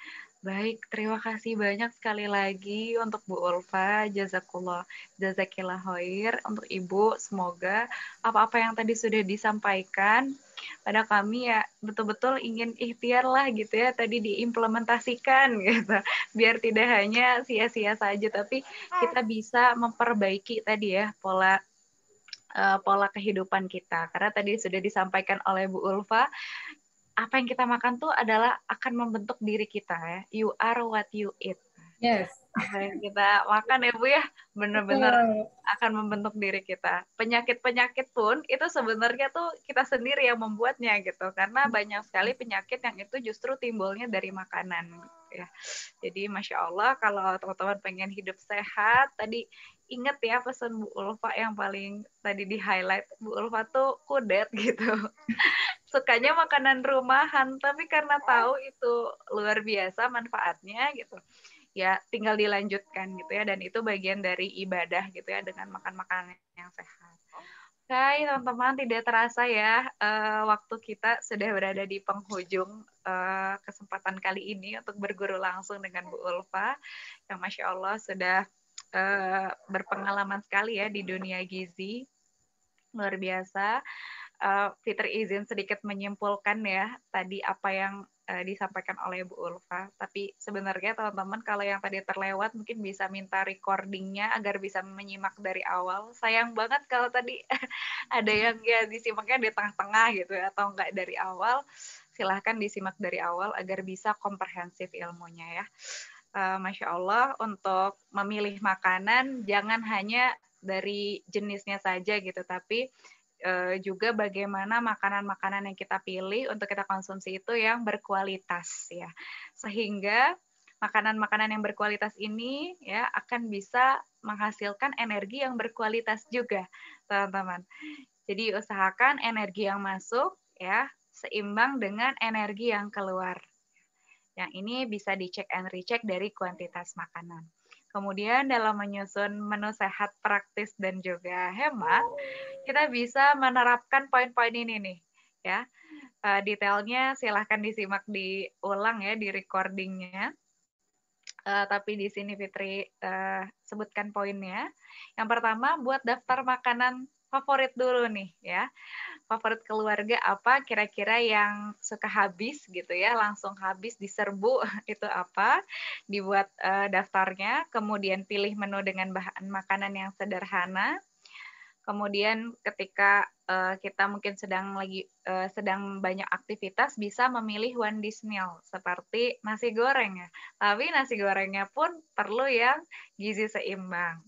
Baik, terima kasih banyak sekali lagi untuk Bu Ulfa, jazakillah khair untuk Ibu. Semoga apa-apa yang tadi sudah disampaikan pada kami ya betul-betul ingin ikhtiar lah gitu ya, tadi diimplementasikan gitu. Biar tidak hanya sia-sia saja, tapi kita bisa memperbaiki tadi ya pola kehidupan kita. Karena tadi sudah disampaikan oleh Bu Ulfa, apa yang kita makan tuh adalah akan membentuk diri kita ya. You are what you eat. Yes. Apa yang kita makan ya Bu ya, benar-benar akan membentuk diri kita. Penyakit-penyakit pun itu sebenarnya tuh kita sendiri yang membuatnya gitu. Karena banyak sekali penyakit yang itu justru timbulnya dari makanan ya. Jadi Masya Allah kalau teman-teman pengen hidup sehat, tadi ingat ya pesan Bu Ulfa yang paling tadi di highlight. Bu Ulfa tuh kudet gitu. Sukanya makanan rumahan, tapi karena tahu itu luar biasa manfaatnya gitu, ya tinggal dilanjutkan gitu ya, dan itu bagian dari ibadah gitu ya dengan makan makanan yang sehat. Oke, teman-teman, tidak terasa ya waktu kita sudah berada di penghujung kesempatan kali ini untuk berguru langsung dengan Bu Ulfa yang Masya Allah sudah berpengalaman sekali ya di dunia gizi, luar biasa. Fitri izin sedikit menyimpulkan ya tadi apa yang disampaikan oleh Bu Ulfa. Tapi sebenarnya teman-teman kalau yang tadi terlewat mungkin bisa minta recordingnya agar bisa menyimak dari awal. Sayang banget kalau tadi ada yang ya disimaknya di tengah-tengah gitu ya, atau enggak dari awal. Silahkan disimak dari awal agar bisa komprehensif ilmunya ya. Masya Allah, untuk memilih makanan jangan hanya dari jenisnya saja gitu, tapi juga bagaimana makanan-makanan yang kita pilih untuk kita konsumsi itu yang berkualitas ya, sehingga makanan-makanan yang berkualitas ini ya akan bisa menghasilkan energi yang berkualitas juga teman-teman. Jadi usahakan energi yang masuk ya seimbang dengan energi yang keluar. Yang ini bisa dicek and recheck dari kuantitas makanan. Kemudian dalam menyusun menu sehat praktis dan juga hemat, kita bisa menerapkan poin-poin ini nih, ya. Detailnya silahkan disimak diulang ya di recordingnya. Tapi di sini Fitri sebutkan poinnya. Yang pertama, buat daftar makanan favorit dulu nih ya. Favorit keluarga apa kira-kira yang suka habis gitu ya, langsung habis diserbu itu apa, dibuat daftarnya, kemudian pilih menu dengan bahan makanan yang sederhana. Kemudian ketika kita mungkin sedang banyak aktivitas, bisa memilih one dish meal seperti nasi goreng ya. Tapi nasi gorengnya pun perlu yang gizi seimbang.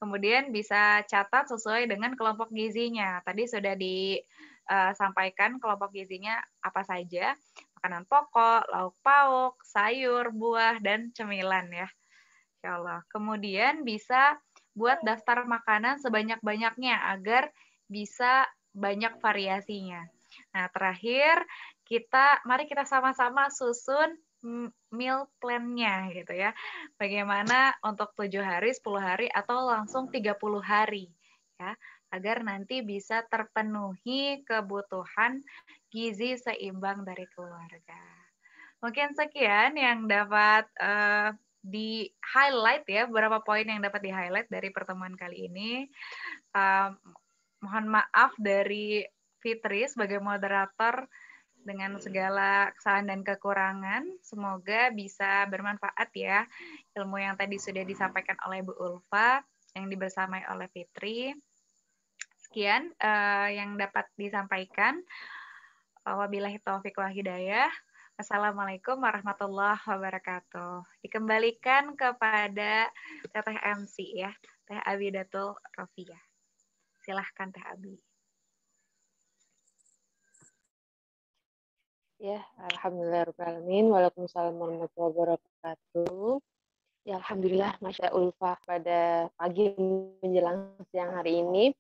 Kemudian bisa catat sesuai dengan kelompok gizinya. Tadi sudah disampaikan kelompok gizinya apa saja. Makanan pokok, lauk pauk, sayur, buah, dan cemilan ya. Insya Allah. Kemudian bisa buat daftar makanan sebanyak-banyaknya agar bisa banyak variasinya. Nah, terakhir mari kita sama-sama susun meal plan-nya gitu ya. Bagaimana untuk 7 hari, 10 hari, atau langsung 30 hari ya, agar nanti bisa terpenuhi kebutuhan gizi seimbang dari keluarga. Mungkin sekian yang dapat di highlight ya, beberapa poin yang dapat di highlight dari pertemuan kali ini. Mohon maaf dari Fitri sebagai moderator dengan segala kesalahan dan kekurangan. Semoga bisa bermanfaat ya ilmu yang tadi sudah disampaikan oleh Bu Ulfa, yang dibersamai oleh Fitri. Sekian yang dapat disampaikan. Wabillahi taufiq wal hidayah. Assalamualaikum warahmatullahi wabarakatuh. Dikembalikan kepada Teteh MC ya, Teh Abidatul Rofiyah. Silahkan Teh Abi. Ya, alhamdulillahirrahmanirrahim. Waalaikumsalam warahmatullahi wabarakatuh. Ya, alhamdulillah, Masya Ulfa pada pagi menjelang siang hari ini.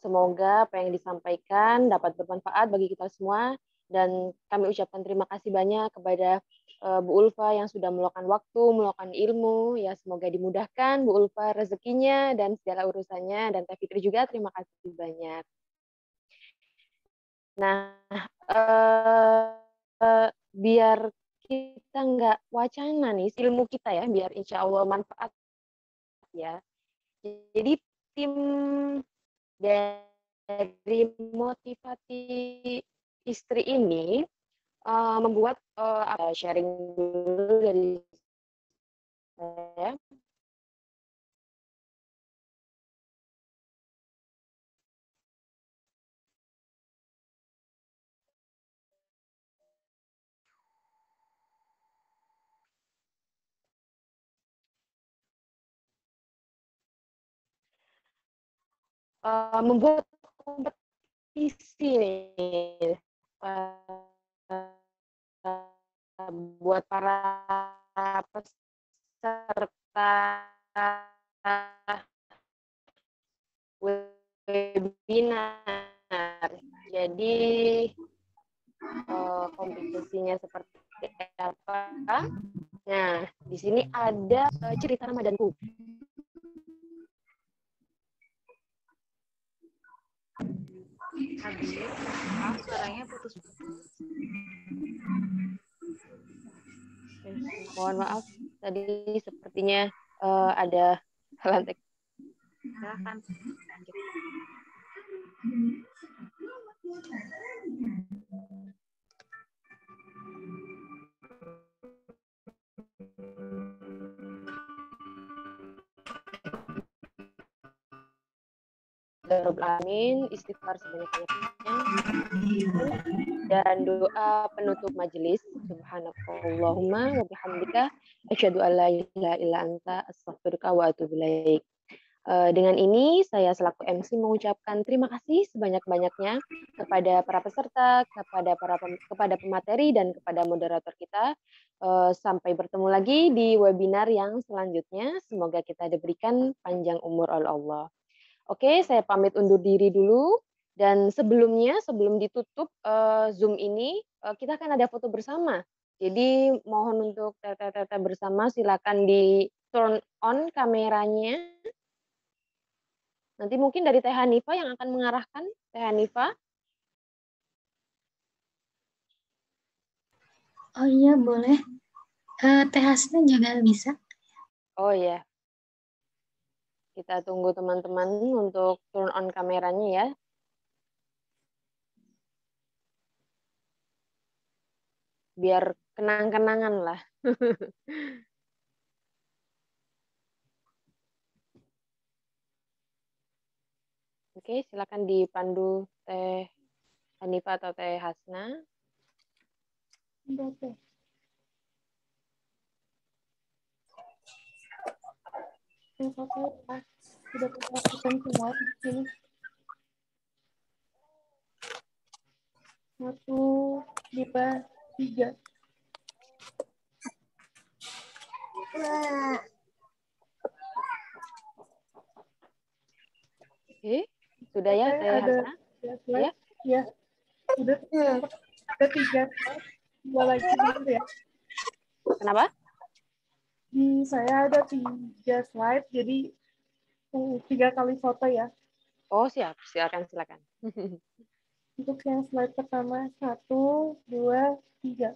Semoga apa yang disampaikan dapat bermanfaat bagi kita semua. Dan kami ucapkan terima kasih banyak kepada Bu Ulfa yang sudah meluangkan waktu, meluangkan ilmu. Ya, semoga dimudahkan Bu Ulfa rezekinya dan segala urusannya. Dan Teh Fitri juga terima kasih banyak. Nah, biar kita nggak wacana nih ilmu kita ya, biar insya Allah manfaat ya. Jadi tim dari motivasi istri ini membuat sharing dulu dari saya. Membuat kompetisi nih buat para peserta webinar. Jadi kompetisinya seperti apa? Nah, di sini ada cerita Ramadanku. Habis, maaf suaranya putus-putus. Mohon maaf, tadi sepertinya ada lantai. Silahkan lanjut. Amin, istighfar sebanyak-banyaknya dan doa penutup majelis. Subhanakallahumma wa bihamdika asyhadu an la ilaha illa anta astaghfiruka wa atubu ilaik. Dengan ini saya selaku MC mengucapkan terima kasih sebanyak-banyaknya kepada para peserta, kepada pemateri dan kepada moderator kita. Sampai bertemu lagi di webinar yang selanjutnya. Semoga kita diberikan panjang umur oleh Allah. Oke, saya pamit undur diri dulu. Dan sebelum ditutup Zoom ini, kita akan ada foto bersama. Jadi mohon untuk tete-tete bersama, silakan di turn on kameranya. Nanti mungkin dari Teh Hanifa yang akan mengarahkan. Teh Hanifa. Oh iya, boleh. Teh Hasna juga bisa. Oh iya. Kita tunggu teman-teman untuk turn on kameranya ya. Biar kenang-kenangan lah. Oke, silakan dipandu Teh Hanifa atau Teh Hasna. Udah teh. Sudah perhatikan semua di sini. 1, 2, 3. Oke, sudah ya Teh Ada Hasna? 3 slide. Ya, udah ada 3 slide. 2 lagi dulu ya. Kenapa? Di saya ada 3 slide, jadi 3 kali foto ya. Oh, siap. Silakan. Untuk yang slide pertama, 1, 2, 3.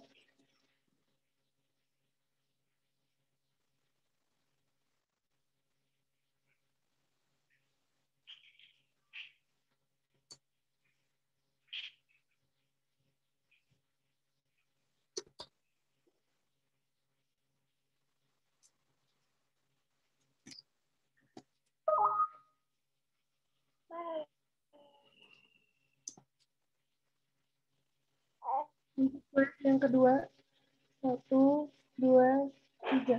Untuk slide yang kedua, 1, 2, 3.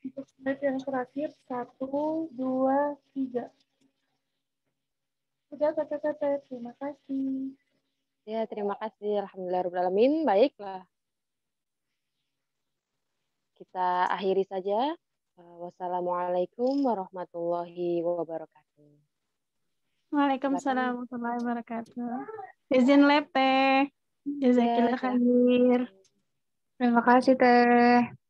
Untuk slide yang terakhir, 1, 2, 3. Sudah kata-kata, terima kasih. Ya, terima kasih. Alhamdulillahirrahmanirrahim. Baiklah. Kita akhiri saja. Wassalamualaikum warahmatullahi wabarakatuh. Waalaikumsalam warahmatullahi wabarakatuh. Izin lab teh. Jazakillah Ya, khair. Terima kasih Teh.